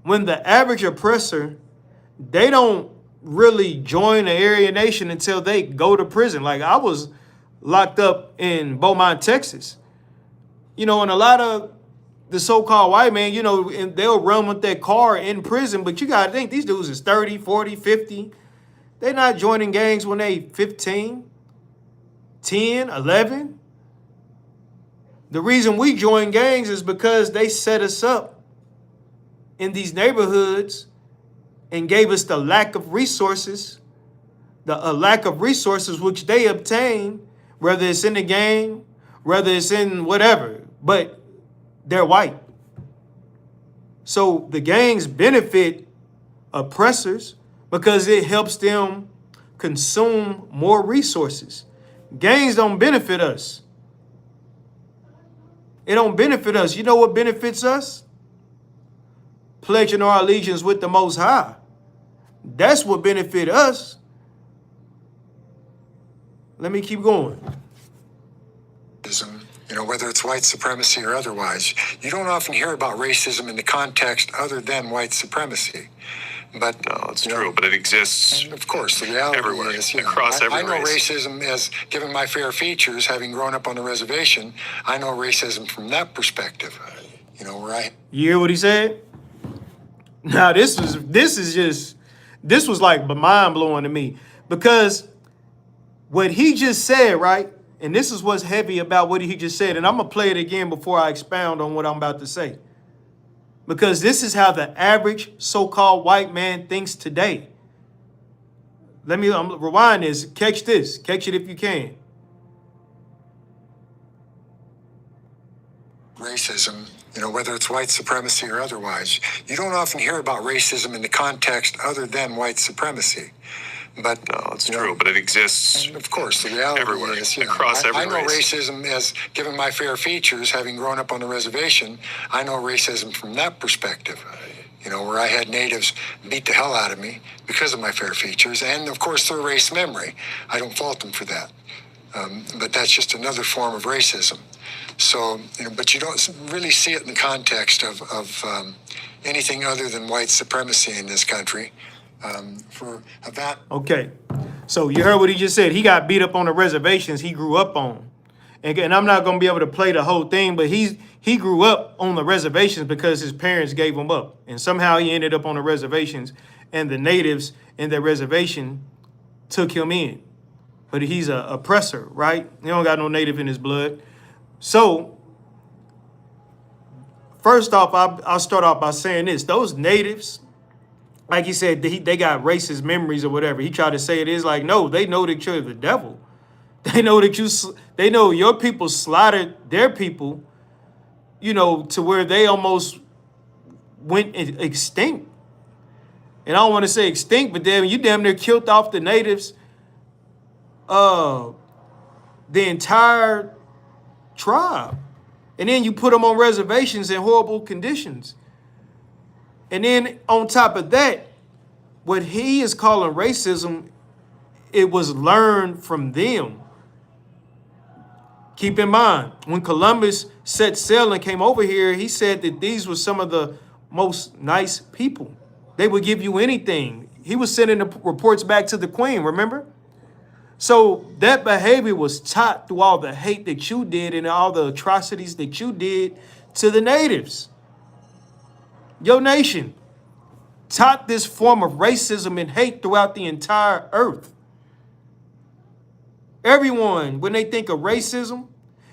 Speaker 1: When the average oppressor, they don't really join the Aryan Nation until they go to prison. Like I was locked up in Beaumont, Texas. And a lot of the so-called white man, and they'll run with their car in prison, but you got to think these dudes is 30, 40, 50. They're not joining gangs when they 15, 10, 11. The reason we join gangs is because they set us up in these neighborhoods and gave us the lack of resources, which they obtain, whether it's in the gang, whether it's in whatever, but they're white. So the gangs benefit oppressors because it helps them consume more resources. Gangs don't benefit us. It don't benefit us. You know what benefits us? Pledging our allegiance with the Most High. That's what benefit us. Let me keep going.
Speaker 2: Whether it's white supremacy or otherwise, you don't often hear about racism in the context other than white supremacy. But
Speaker 3: no, it's true, but it exists.
Speaker 2: Of course, the reality
Speaker 3: everywhere,
Speaker 2: is,
Speaker 3: across every
Speaker 2: I know
Speaker 3: race.
Speaker 2: racism as, given my fair features, having grown up on the reservation, I know racism from that perspective. Where
Speaker 1: You hear what he said? Now this was like mind blowing to me, because what he just said, right? And this is what's heavy about what he just said. And I'm gonna play it again before I expound on what I'm about to say, because this is how the average so-called white man thinks today. I'm rewind this. Catch this. Catch it if you can.
Speaker 2: racism, whether it's white supremacy or otherwise, you don't often hear about racism in the context other than white supremacy. But
Speaker 3: no, it's true, but it exists.
Speaker 2: Of course, the reality
Speaker 3: everywhere,
Speaker 2: is,
Speaker 3: across every
Speaker 2: I know
Speaker 3: race.
Speaker 2: racism as, given my fair features, having grown up on the reservation, I know racism from that perspective. Where I had natives beat the hell out of me because of my fair features, and of course their race memory. I don't fault them for that. But that's just another form of racism. So, but you don't really see it in the context of anything other than white supremacy in this country.
Speaker 1: Okay, so you heard what he just said. He got beat up on the reservations he grew up on. And I'm not going to be able to play the whole thing, but he grew up on the reservations because his parents gave him up. And somehow he ended up on the reservations, and the natives in their reservation took him in. But he's an oppressor, right? He don't got no native in his blood. So, first off, I'll start off by saying this. Those natives, like he said, they got racist memories or whatever. He tried to say it is like, no, they know that you're the devil. They know that they know your people slaughtered their people, to where they almost went extinct. And I don't want to say extinct, but you damn near killed off the natives, the entire tribe. And then you put them on reservations in horrible conditions. And then on top of that, what he is calling racism, it was learned from them. Keep in mind, when Columbus set sail and came over here, he said that these were some of the most nice people. They would give you anything. He was sending the reports back to the Queen, remember? So that behavior was taught through all the hate that you did and all the atrocities that you did to the natives. Your nation taught this form of racism and hate throughout the entire earth. Everyone, when they think of racism,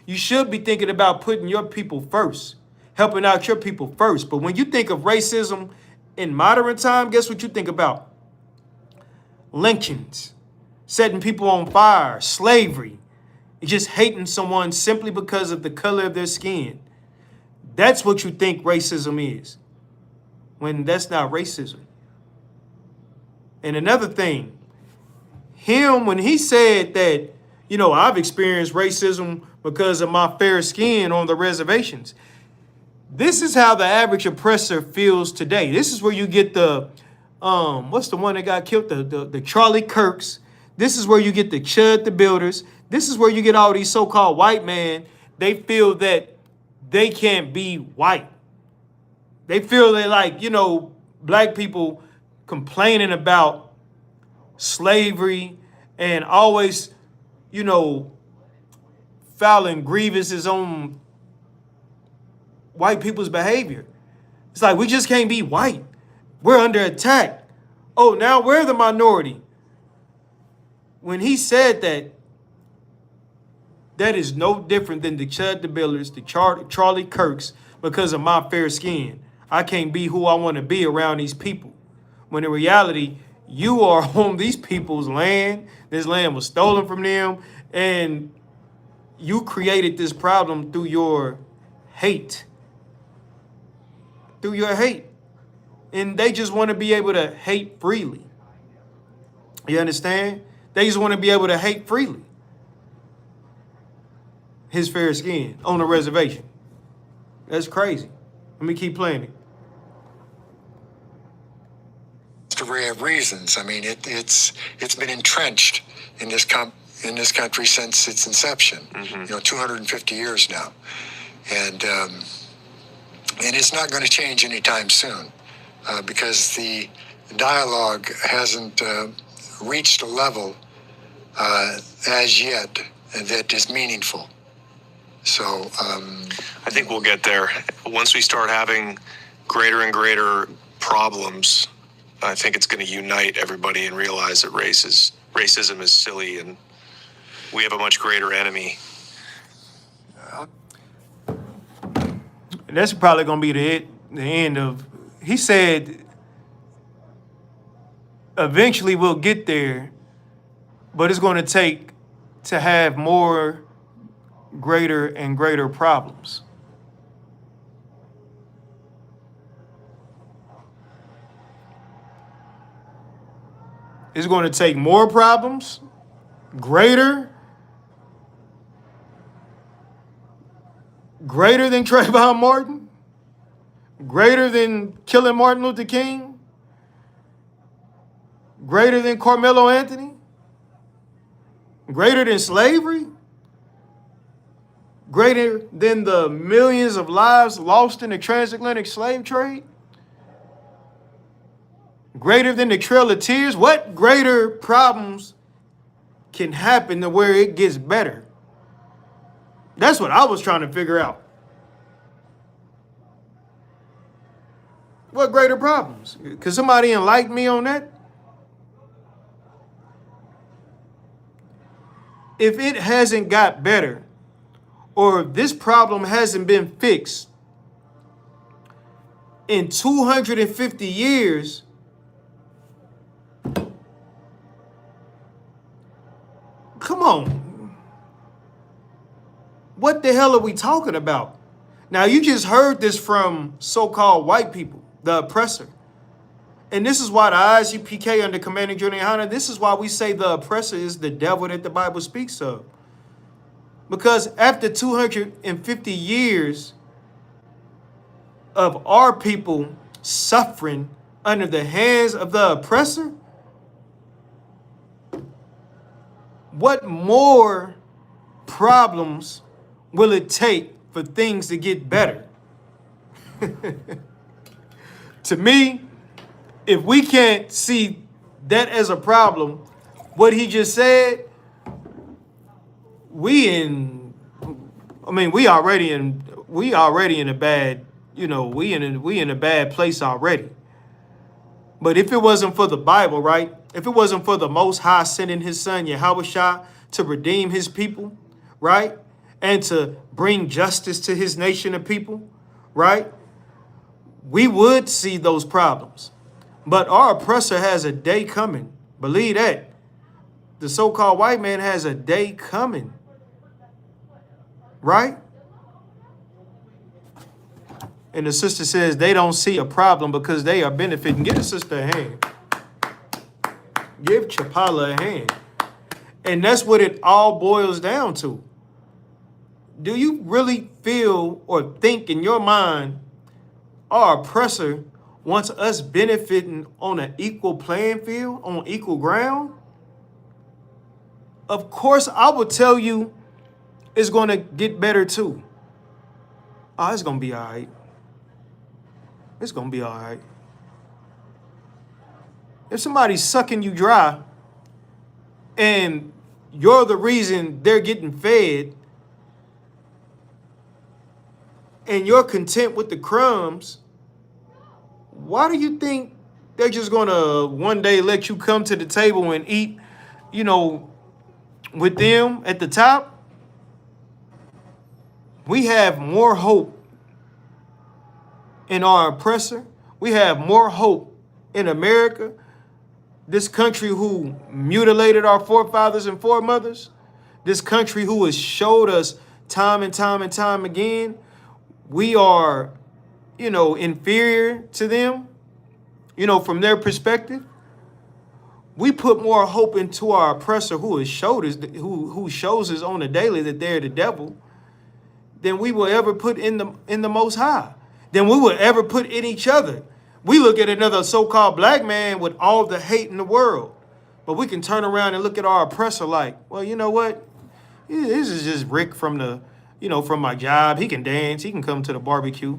Speaker 1: you should be thinking about putting your people first, helping out your people first. But when you think of racism in modern time, guess what you think about? Lynchings, setting people on fire, slavery, just hating someone simply because of the color of their skin. That's what you think racism is, when that's not racism. And another thing, when he said that, I've experienced racism because of my fair skin on the reservations. This is how the average oppressor feels today. This is where you get the, what's the one that got killed? The Charlie Kirks. This is where you get the Chud the Builders. This is where you get all these so-called white men. They feel that they can't be white. They feel they like, black people complaining about slavery and always, filing grievances on white people's behavior. It's like, we just can't be white. We're under attack. Oh, now we're the minority. When he said that, that is no different than the Chud the Billers, the Charlie Kirks, because of my fair skin. I can't be who I want to be around these people. When in reality, you are on these people's land. This land was stolen from them, and you created this problem through your hate. Through your hate. And they just want to be able to hate freely. You understand? They just want to be able to hate freely. His fair skin on the reservation. That's crazy. Let me keep playing it.
Speaker 2: Array of reasons. I mean, it's been entrenched in this country since its inception. 250 years now, and it's not going to change anytime soon because the dialogue hasn't reached a level as yet that is meaningful. So
Speaker 3: I think we'll get there once we start having greater and greater problems. I think it's going to unite everybody and realize that racism is silly and we have a much greater enemy.
Speaker 1: And that's probably going to be the end of, he said, eventually we'll get there, but it's going to take to have more greater and greater problems. It's going to take more problems, greater than Trayvon Martin, greater than killing Martin Luther King, greater than Carmelo Anthony, greater than slavery, greater than the millions of lives lost in the transatlantic slave trade, greater than the Trail of Tears. What greater problems can happen to where it gets better? That's what I was trying to figure out. What greater problems? Could somebody enlighten me on that? If it hasn't got better, or if this problem hasn't been fixed in 250 years, come on. What the hell are we talking about? Now, you just heard this from so-called white people, the oppressor. And this is why the ISUPK under Commanding General Hunter, this is why we say the oppressor is the devil that the Bible speaks of. Because after 250 years of our people suffering under the hands of the oppressor, what more problems will it take for things to get better? To me, if we can't see that as a problem, what he just said, we already in a bad, we in a bad place already. But if it wasn't for the Bible, right? If it wasn't for the Most High sending his son, Yahushua, to redeem his people, right? And to bring justice to his nation of people, right? We would see those problems. But our oppressor has a day coming. Believe that. The so-called white man has a day coming. Right? And the sister says they don't see a problem because they are benefiting. Give the sister a hand. Give Chapala a hand. And that's what it all boils down to. Do you really feel or think in your mind our oppressor wants us benefiting on an equal playing field, on equal ground? Of course, I will tell you it's going to get better too. Oh, it's going to be all right. It's going to be all right. If somebody's sucking you dry and you're the reason they're getting fed and you're content with the crumbs, why do you think they're just going to one day let you come to the table and eat, with them at the top? We have more hope in our oppressor. We have more hope in America, this country who mutilated our forefathers and foremothers, this country who has showed us time and time and time again we are, inferior to them, from their perspective. We put more hope into our oppressor who who shows us on a daily that they're the devil than we will ever put in the Most High, than we will ever put in each other. We look at another so-called black man with all the hate in the world, but we can turn around and look at our oppressor like, well, you know what? This is just Rick from from my job. He can dance. He can come to the barbecue.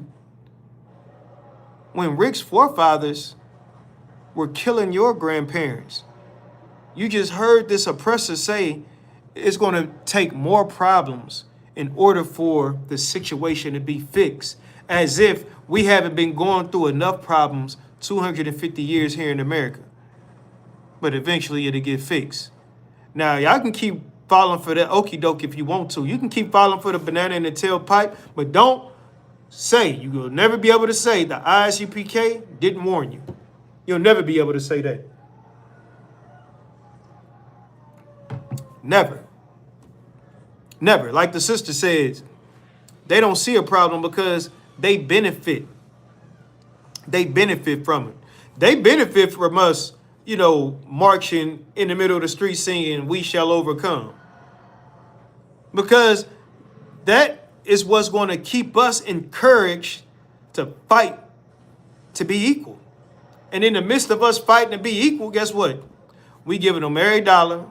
Speaker 1: When Rick's forefathers were killing your grandparents, you just heard this oppressor say it's going to take more problems in order for the situation to be fixed, as if we haven't been going through enough problems 250 years here in America. But eventually it'll get fixed. Now, y'all can keep falling for that okie doke if you want to. You can keep falling for the banana in the tailpipe, but don't say, you will never be able to say the ISUPK didn't warn you. You'll never be able to say that. Never. Never. Like the sister says, they don't see a problem because they benefit. They benefit from it. They benefit from us, marching in the middle of the street singing, "We shall overcome." Because that is what's going to keep us encouraged to fight to be equal. And in the midst of us fighting to be equal, guess what? We giving them every dollar.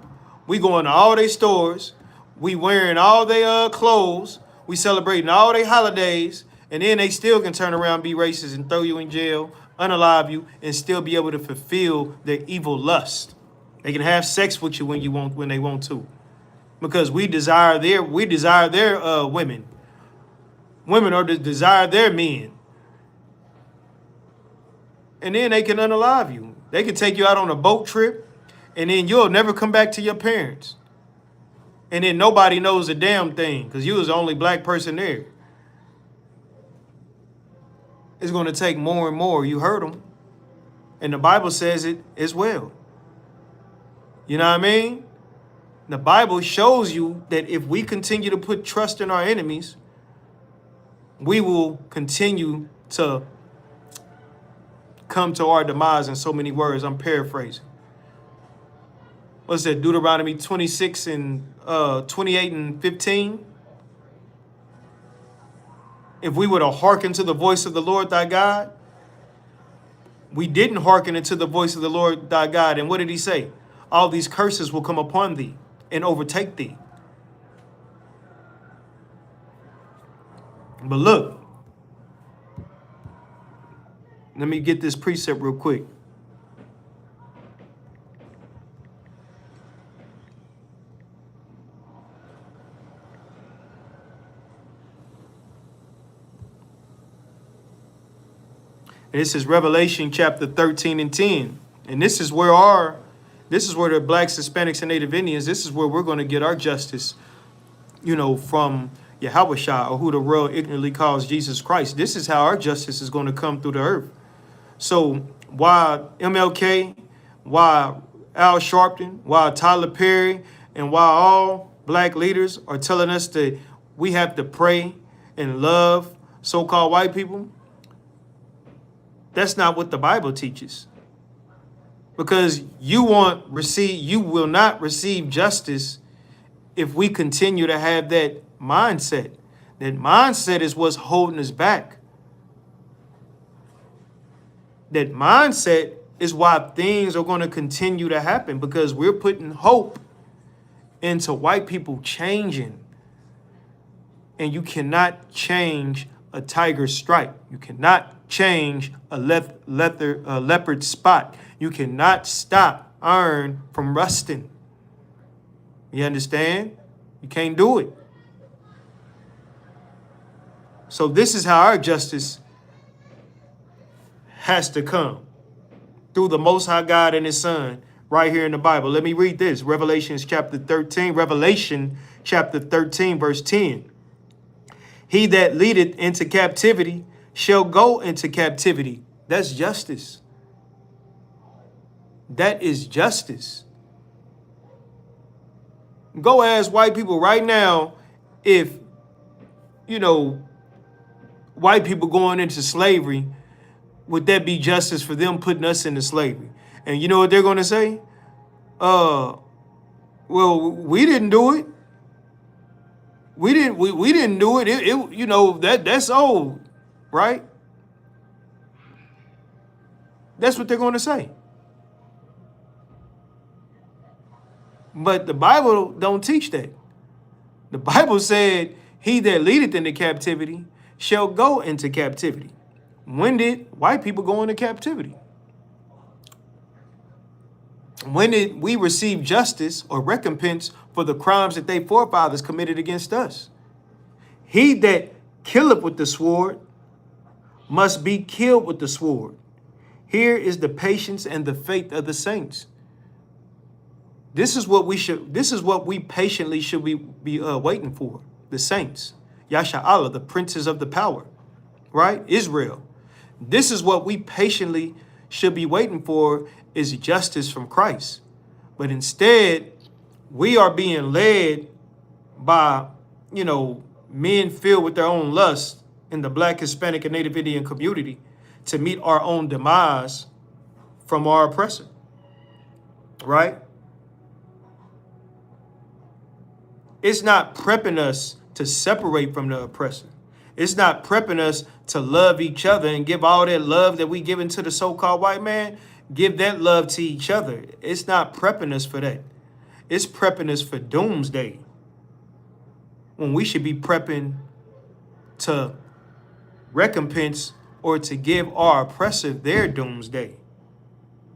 Speaker 1: We going to all their stores. We wearing all their clothes. We celebrating all their holidays. And then they still can turn around, be racist, and throw you in jail, unalive you, and still be able to fulfill their evil lust. They can have sex with you when they want to. Because we desire their women. Women are to desire their men. And then they can unalive you. They can take you out on a boat trip, and then you'll never come back to your parents. And then nobody knows a damn thing because you was the only black person there. It's going to take more and more. You heard them. And the Bible says it as well. You know what I mean? The Bible shows you that if we continue to put trust in our enemies, we will continue to come to our demise in so many words. I'm paraphrasing. What's that? Deuteronomy 26 and 28 and 15. If we were to hearken to the voice of the Lord thy God, we didn't hearken into the voice of the Lord thy God. And what did he say? All these curses will come upon thee and overtake thee. But look, let me get this precept real quick. And this is Revelation chapter 13 and 10. And this is where the blacks, Hispanics, and Native Indians, this is where we're going to get our justice, from Yahweh, or who the world ignorantly calls Jesus Christ. This is how our justice is going to come through the earth. So while MLK, while Al Sharpton, while Tyler Perry, and while all black leaders are telling us that we have to pray and love so-called white people, that's not what the Bible teaches. Because you will not receive justice if we continue to have that mindset. That mindset is what's holding us back. That mindset is why things are going to continue to happen, because we're putting hope into white people changing. And you cannot change a tiger's stripe. You cannot change a leopard's spot. You cannot stop iron from rusting. You understand? You can't do it. So this is how our justice has to come, through the Most High God and His Son, right here in the Bible. Let me read this. Revelation chapter 13, verse 10. He that leadeth into captivity shall go into captivity. That's justice. That is justice. Go ask white people right now if, white people going into slavery, would that be justice for them putting us into slavery? And you know what they're going to say? Well, we didn't do it. We didn't do it. That's old, right? That's what they're going to say. But the Bible don't teach that. The Bible said, he that leadeth into captivity shall go into captivity. When did white people go into captivity? When did we receive justice or recompense for the crimes that their forefathers committed against us? He that killeth with the sword must be killed with the sword. Here is the patience and the faith of the saints. This is what we patiently should be waiting for. The saints, Yasha Allah, the princes of the power, right? Israel. This is what we patiently should be waiting for, is justice from Christ. But instead, we are being led by, men filled with their own lust in the Black, Hispanic, and Native Indian community to meet our own demise from our oppressor, right? It's not prepping us to separate from the oppressor. It's not prepping us to love each other and give all that love that we give into the so-called white man, give that love to each other. It's not prepping us for that. It's prepping us for doomsday, when we should be prepping to recompense or to give our oppressor their doomsday.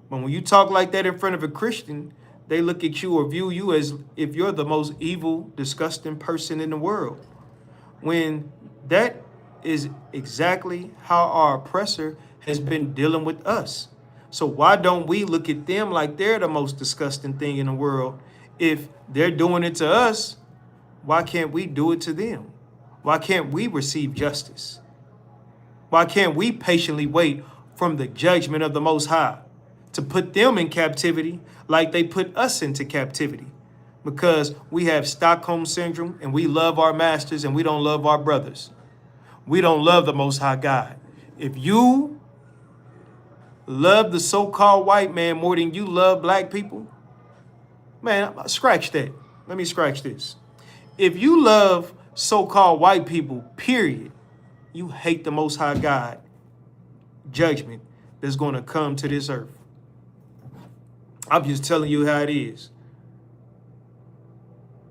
Speaker 1: But when you talk like that in front of a Christian, they look at you or view you as if you're the most evil, disgusting person in the world. When that is exactly how our oppressor has been dealing with us. So why don't we look at them like they're the most disgusting thing in the world? If they're doing it to us, why can't we do it to them? Why can't we receive justice? Why can't we patiently wait from the judgment of the Most High to put them in captivity like they put us into captivity? Because we have Stockholm Syndrome and we love our masters and we don't love our brothers. We don't love the Most High God. If you love the so-called white man more than you love black people, man, scratch that. Let me scratch this. If you love so-called white people, period, you hate the Most High God judgment that's going to come to this earth. I'm just telling you how it is.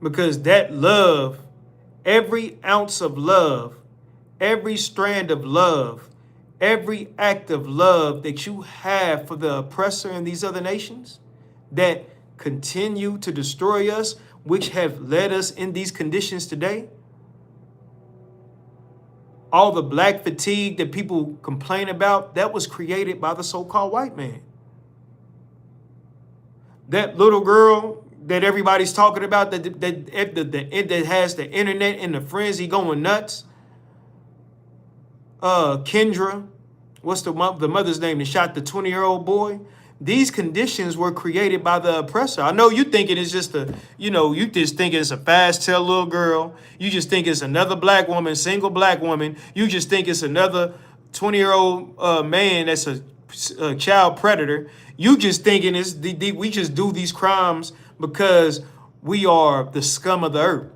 Speaker 1: Because that love, every ounce of love, every strand of love, every act of love that you have for the oppressor in these other nations that continue to destroy us, which have led us in these conditions today, all the black fatigue that people complain about, that was created by the so-called white man. That little girl that everybody's talking about, that has the internet and the frenzy going nuts, Kendra, what's the mother's name that shot the 20-year-old boy? These conditions were created by the oppressor. I know you thinking it's just you just think it's a fast tail little girl. You just think it's another black woman, single black woman. You just think it's another 20-year-old man that's a child predator. You just thinking we just do these crimes because we are the scum of the earth.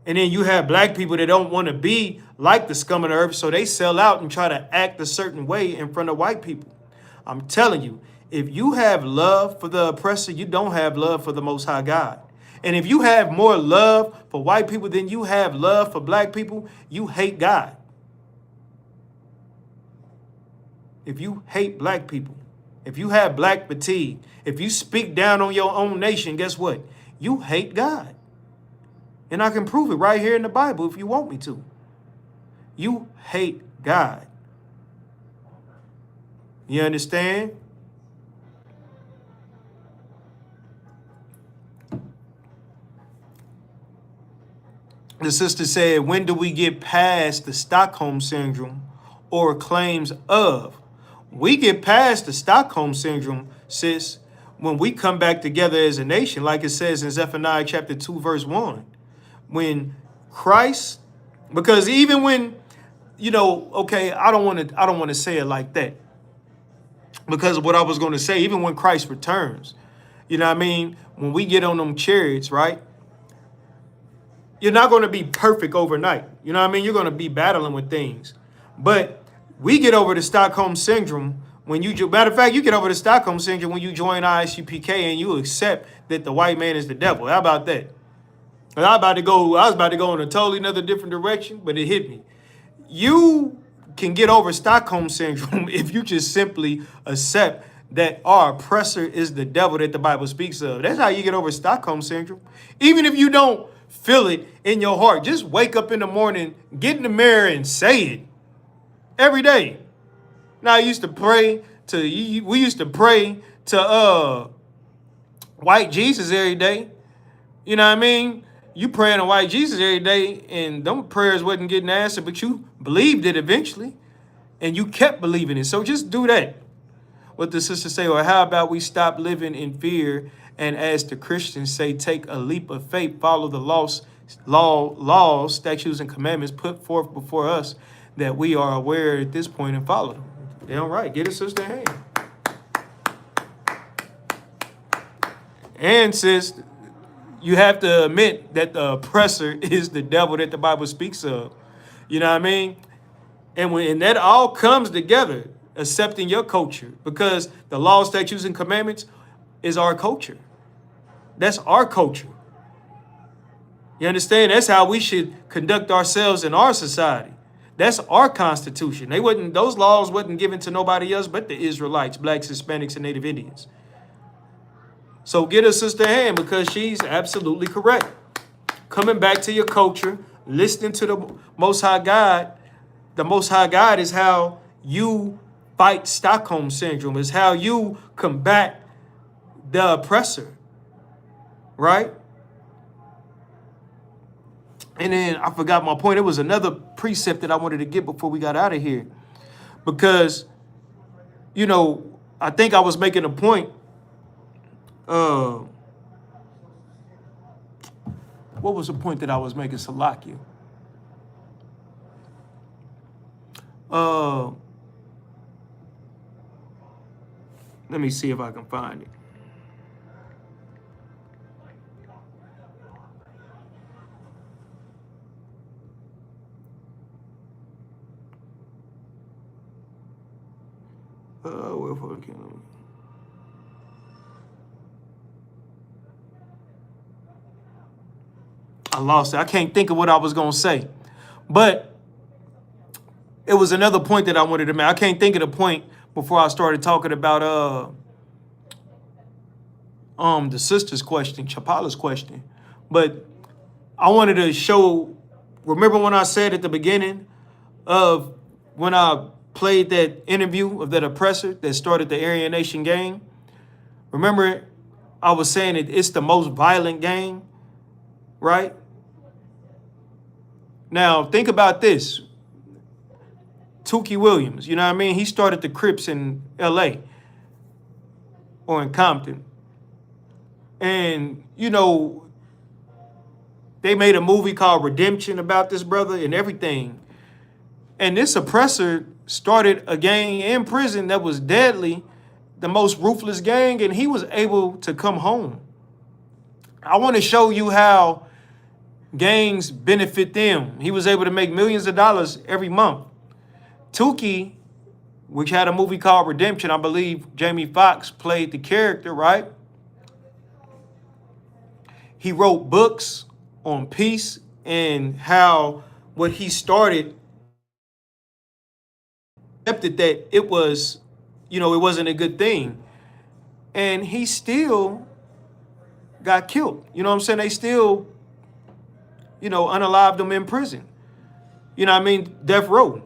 Speaker 1: And then you have black people that don't want to be like the scum of the earth, so they sell out and try to act a certain way in front of white people. I'm telling you, if you have love for the oppressor, you don't have love for the Most High God. And if you have more love for white people than you have love for black people, you hate God. if you hate black people, if you have black fatigue, if you speak down on your own nation, guess what? You hate God. And I can prove it right here in the Bible if you want me to. You hate God. You understand? The sister said, when do we get past the Stockholm Syndrome or claims of? We get past the Stockholm Syndrome, sis, when we come back together as a nation, like it says in Zephaniah chapter 2, verse 1. When Christ, because even when, okay, I don't want to say it like that. Because of what I was going to say, even when Christ returns, you know what I mean? When we get on them chariots, right? You're not going to be perfect overnight. You know what I mean? You're going to be battling with things. But we get over the Stockholm Syndrome when matter of fact, you get over the Stockholm Syndrome when you join ISUPK and you accept that the white man is the devil. How about that? I was about to go in a totally another different direction, but it hit me. You can get over Stockholm Syndrome if you just simply accept that our oppressor is the devil that the Bible speaks of. That's how you get over Stockholm Syndrome. Even if you don't feel it in your heart, just wake up in the morning, get in the mirror and say it every day. Now, we used to pray to white Jesus every day. You know what I mean? You praying to white Jesus every day, and them prayers wasn't getting answered, but you believed it eventually, and you kept believing it. So just do that. What the sister say, or how about we stop living in fear, and as the Christians say, take a leap of faith, follow the laws, statutes, and commandments put forth before us that we are aware at this point and follow them. Damn right. Get it, sister hand. And sis, you have to admit that the oppressor is the devil that the Bible speaks of. You know what I mean? And when that all comes together, accepting your culture, because the law, statutes, and commandments is our culture. That's our culture. You understand? That's how we should conduct ourselves in our society. That's our Constitution. Those laws wasn't given to nobody else but the Israelites, blacks, Hispanics, and Native Indians. So get a sister hand, because she's absolutely correct. Coming back to your culture, listening to the Most High God. The Most High God is how you fight Stockholm Syndrome. Is how you combat the oppressor, right? And then I forgot my point. It was another precept that I wanted to get before we got out of here. Because, I think I was making a point. What was the point that I was making, Salakia? Let me see if I can find it. I lost it. I can't think of what I was going to say. But it was another point that I wanted to make. I can't think of the point before I started talking about the sister's question, Chapala's question. But I wanted to show, remember when I said at the beginning of when I played that interview of that oppressor that started the Aryan Nation gang? Remember I was saying it's the most violent gang, right? Now, think about this. Tukey Williams, you know what I mean? He started the Crips in L.A. or in Compton. And, they made a movie called Redemption about this brother and everything. And this oppressor started a gang in prison that was deadly, the most ruthless gang, and he was able to come home. I want to show you how gangs benefit them. He was able to make millions of dollars every month. Tukey, which had a movie called Redemption, I believe Jamie Foxx played the character, right? He wrote books on peace and how what he started accepted that it was, you know, it wasn't a good thing. And he still got killed. You know what I'm saying? They still, you know, unalived him in prison. You know what I mean? Death row.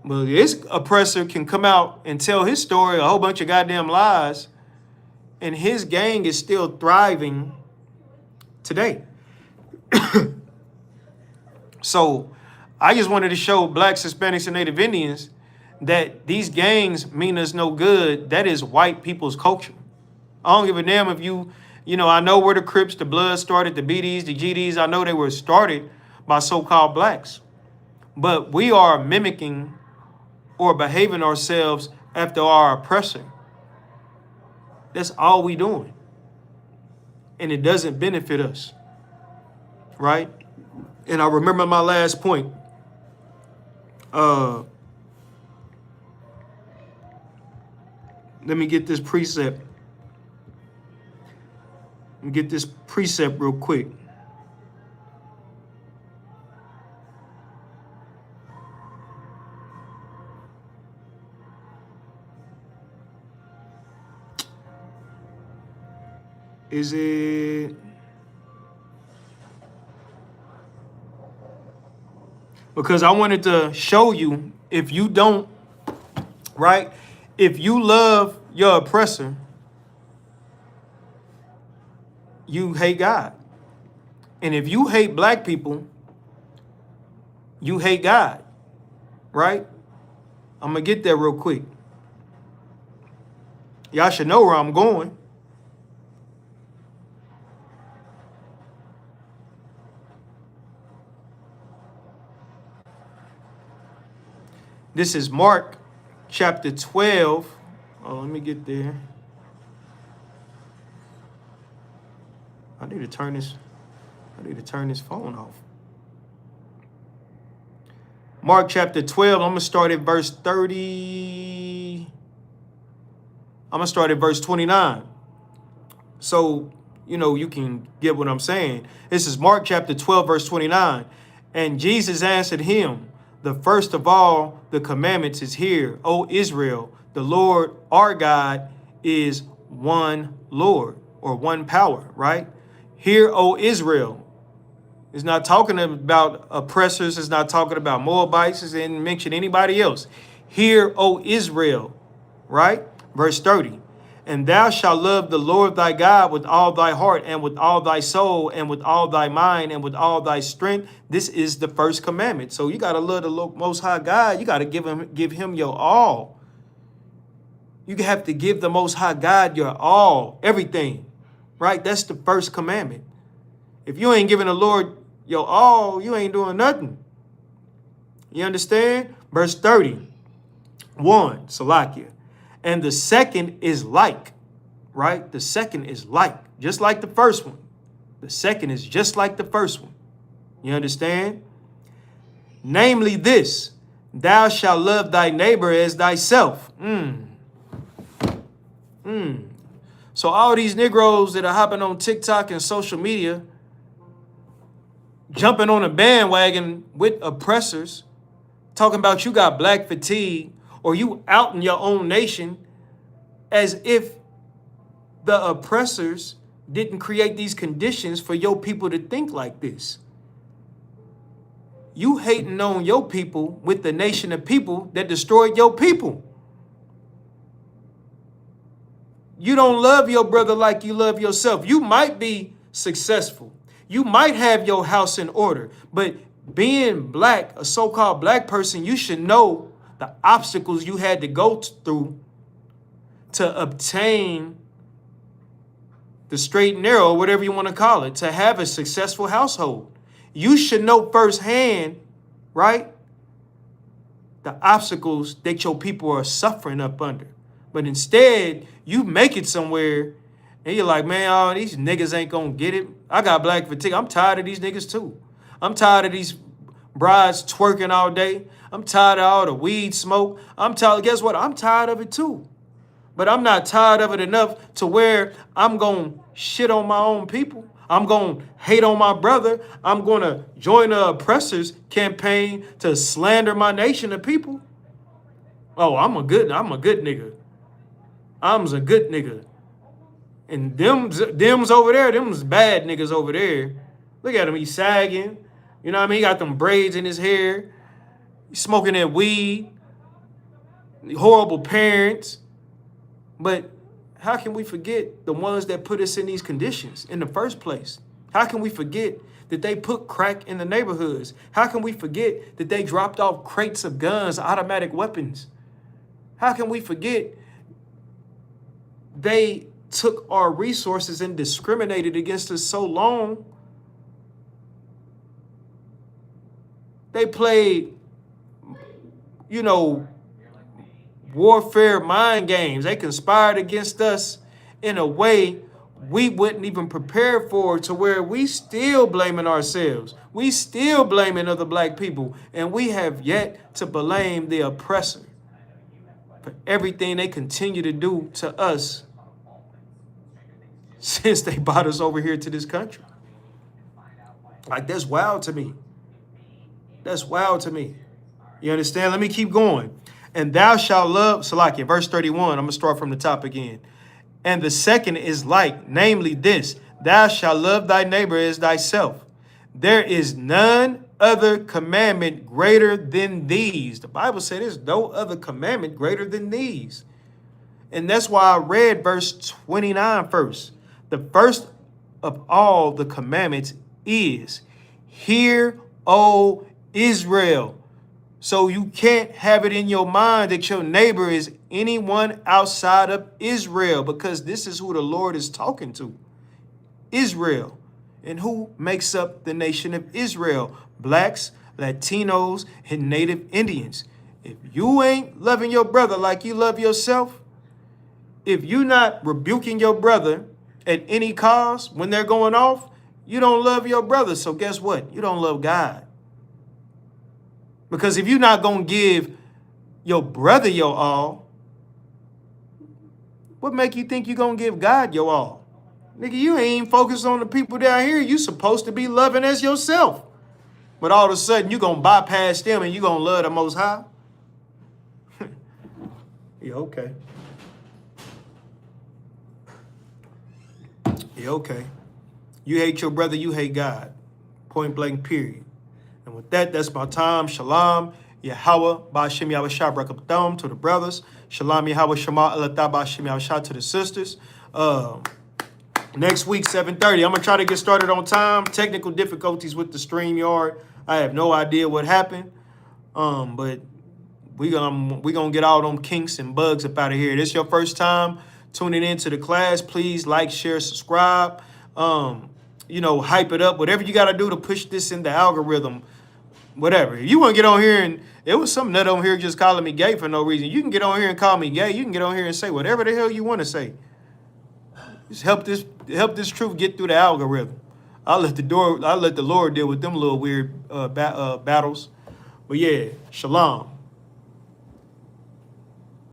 Speaker 1: But this oppressor can come out and tell his story, a whole bunch of goddamn lies, and his gang is still thriving today. So I just wanted to show blacks, Hispanics, and Native Indians that these gangs mean us no good. That is white people's culture. I don't give a damn if you know, I know where the Crips, the Bloods started, the BDs, the GDs. I know they were started by so-called blacks. But we are mimicking or behaving ourselves after our oppressor. That's all we doing. And it doesn't benefit us. Right? And I remember my last point. Let me get this precept. Let me get this precept real quick. Is it? Because I wanted to show you, if you don't, right? If you love your oppressor, you hate God. And if you hate black people, you hate God, right? I'm going to get there real quick. Y'all should know where I'm going. This is Mark chapter 12. Oh, let me get there. I need to turn this phone off. Mark chapter 12. I'm going to start at verse 30. I'm going to start at verse 29. So, you know, you can get what I'm saying. This is Mark chapter 12, verse 29. And Jesus answered him, the first of all the commandments is here, O Israel, the Lord our God is one Lord, or one power, right? Hear, O Israel. It's not talking about oppressors. It's not talking about Moabites. It didn't mention anybody else. Hear, O Israel, right? Verse 30. And thou shalt love the Lord thy God with all thy heart and with all thy soul and with all thy mind and with all thy strength. This is the first commandment. So you got to love the Most High God. You got to give him your all. You have to give the Most High God your all, everything, right? That's the first commandment. If you ain't giving the Lord your all, you ain't doing nothing. You understand? Verse 30, 1, Salakia. And the second is like, right? The second is like, just like the first one. The second is just like the first one. You understand? Namely this, thou shalt love thy neighbor as thyself. So all these Negroes that are hopping on TikTok and social media, jumping on a bandwagon with oppressors, talking about you got black fatigue, or you out in your own nation, as if the oppressors didn't create these conditions for your people to think like this. You hating on your people with the nation of people that destroyed your people. You don't love your brother like you love yourself. You might be successful. You might have your house in order, but being black, a so-called black person, you should know the obstacles you had to go through to obtain the straight and narrow, whatever you want to call it, to have a successful household. You should know firsthand, right, the obstacles that your people are suffering up under. But instead, you make it somewhere and you're like, man, oh, these niggas ain't gonna get it. I got black fatigue. I'm tired of these niggas too. I'm tired of these brides twerking all day. I'm tired of all the weed smoke. I'm tired. Guess what? I'm tired of it too. But I'm not tired of it enough to where I'm going to shit on my own people. I'm going to hate on my brother. I'm going to join the oppressors campaign to slander my nation of people. Oh, I'm a good nigga. Im's a good nigga. And them's over there, them's bad niggas over there. Look at him, he's sagging. You know what I mean? He got them braids in his hair. He's smoking that weed. Horrible parents. But how can we forget the ones that put us in these conditions in the first place? How can we forget that they put crack in the neighborhoods? How can we forget that they dropped off crates of guns, automatic weapons? How can we forget they took our resources and discriminated against us so long? They played, warfare mind games. They conspired against us in a way we wouldn't even prepare for, to where we still blaming ourselves. We still blaming other black people. And we have yet to blame the oppressor for everything they continue to do to us since they brought us over here to this country. Like, that's wild to me. That's wild to me. You understand? Let me keep going. And thou shalt love, Salakia, verse 31. I'm going to start from the top again. And the second is like, namely this, thou shalt love thy neighbor as thyself. There is none other commandment greater than these. The Bible said there's no other commandment greater than these. And that's why I read verse 29 first. The first of all the commandments is, hear, O Israel. So you can't have it in your mind that your neighbor is anyone outside of Israel, because this is who the Lord is talking to. Israel. And who makes up the nation of Israel? Blacks, Latinos, and Native Indians. If you ain't loving your brother like you love yourself, if you're not rebuking your brother at any cause when they're going off, you don't love your brother. So guess what? You don't love God. Because if you're not going to give your brother your all, what make you think you're going to give God your all? Nigga, you ain't focused on the people down here. You supposed to be loving as yourself. But all of a sudden, you're going to bypass them and you're going to love the Most High? Yeah, okay. Yeah, okay. You hate your brother, you hate God. Point blank, period. And with that, that's my time. Shalom, Yahweh, Ba'ashem Yahweh Shah, Brakabdom to the brothers. Shalom, Yahweh Shema, Elatah, Ba'ashem Yahweh Shah to the sisters. Next week, 7:30. I'm going to try to get started on time. Technical difficulties with the StreamYard. I have no idea what happened. But we're gonna get all them kinks and bugs up out of here. This is your first time tuning into the class. Please like, share, subscribe. Hype it up. Whatever you got to do to push this in the algorithm. Whatever. If you want to get on here and it was some nut on here just calling me gay for no reason, you can get on here and call me gay. You can get on here and say whatever the hell you want to say. Just help this truth get through the algorithm. I'll let the Lord deal with them little weird battles. But yeah, shalom.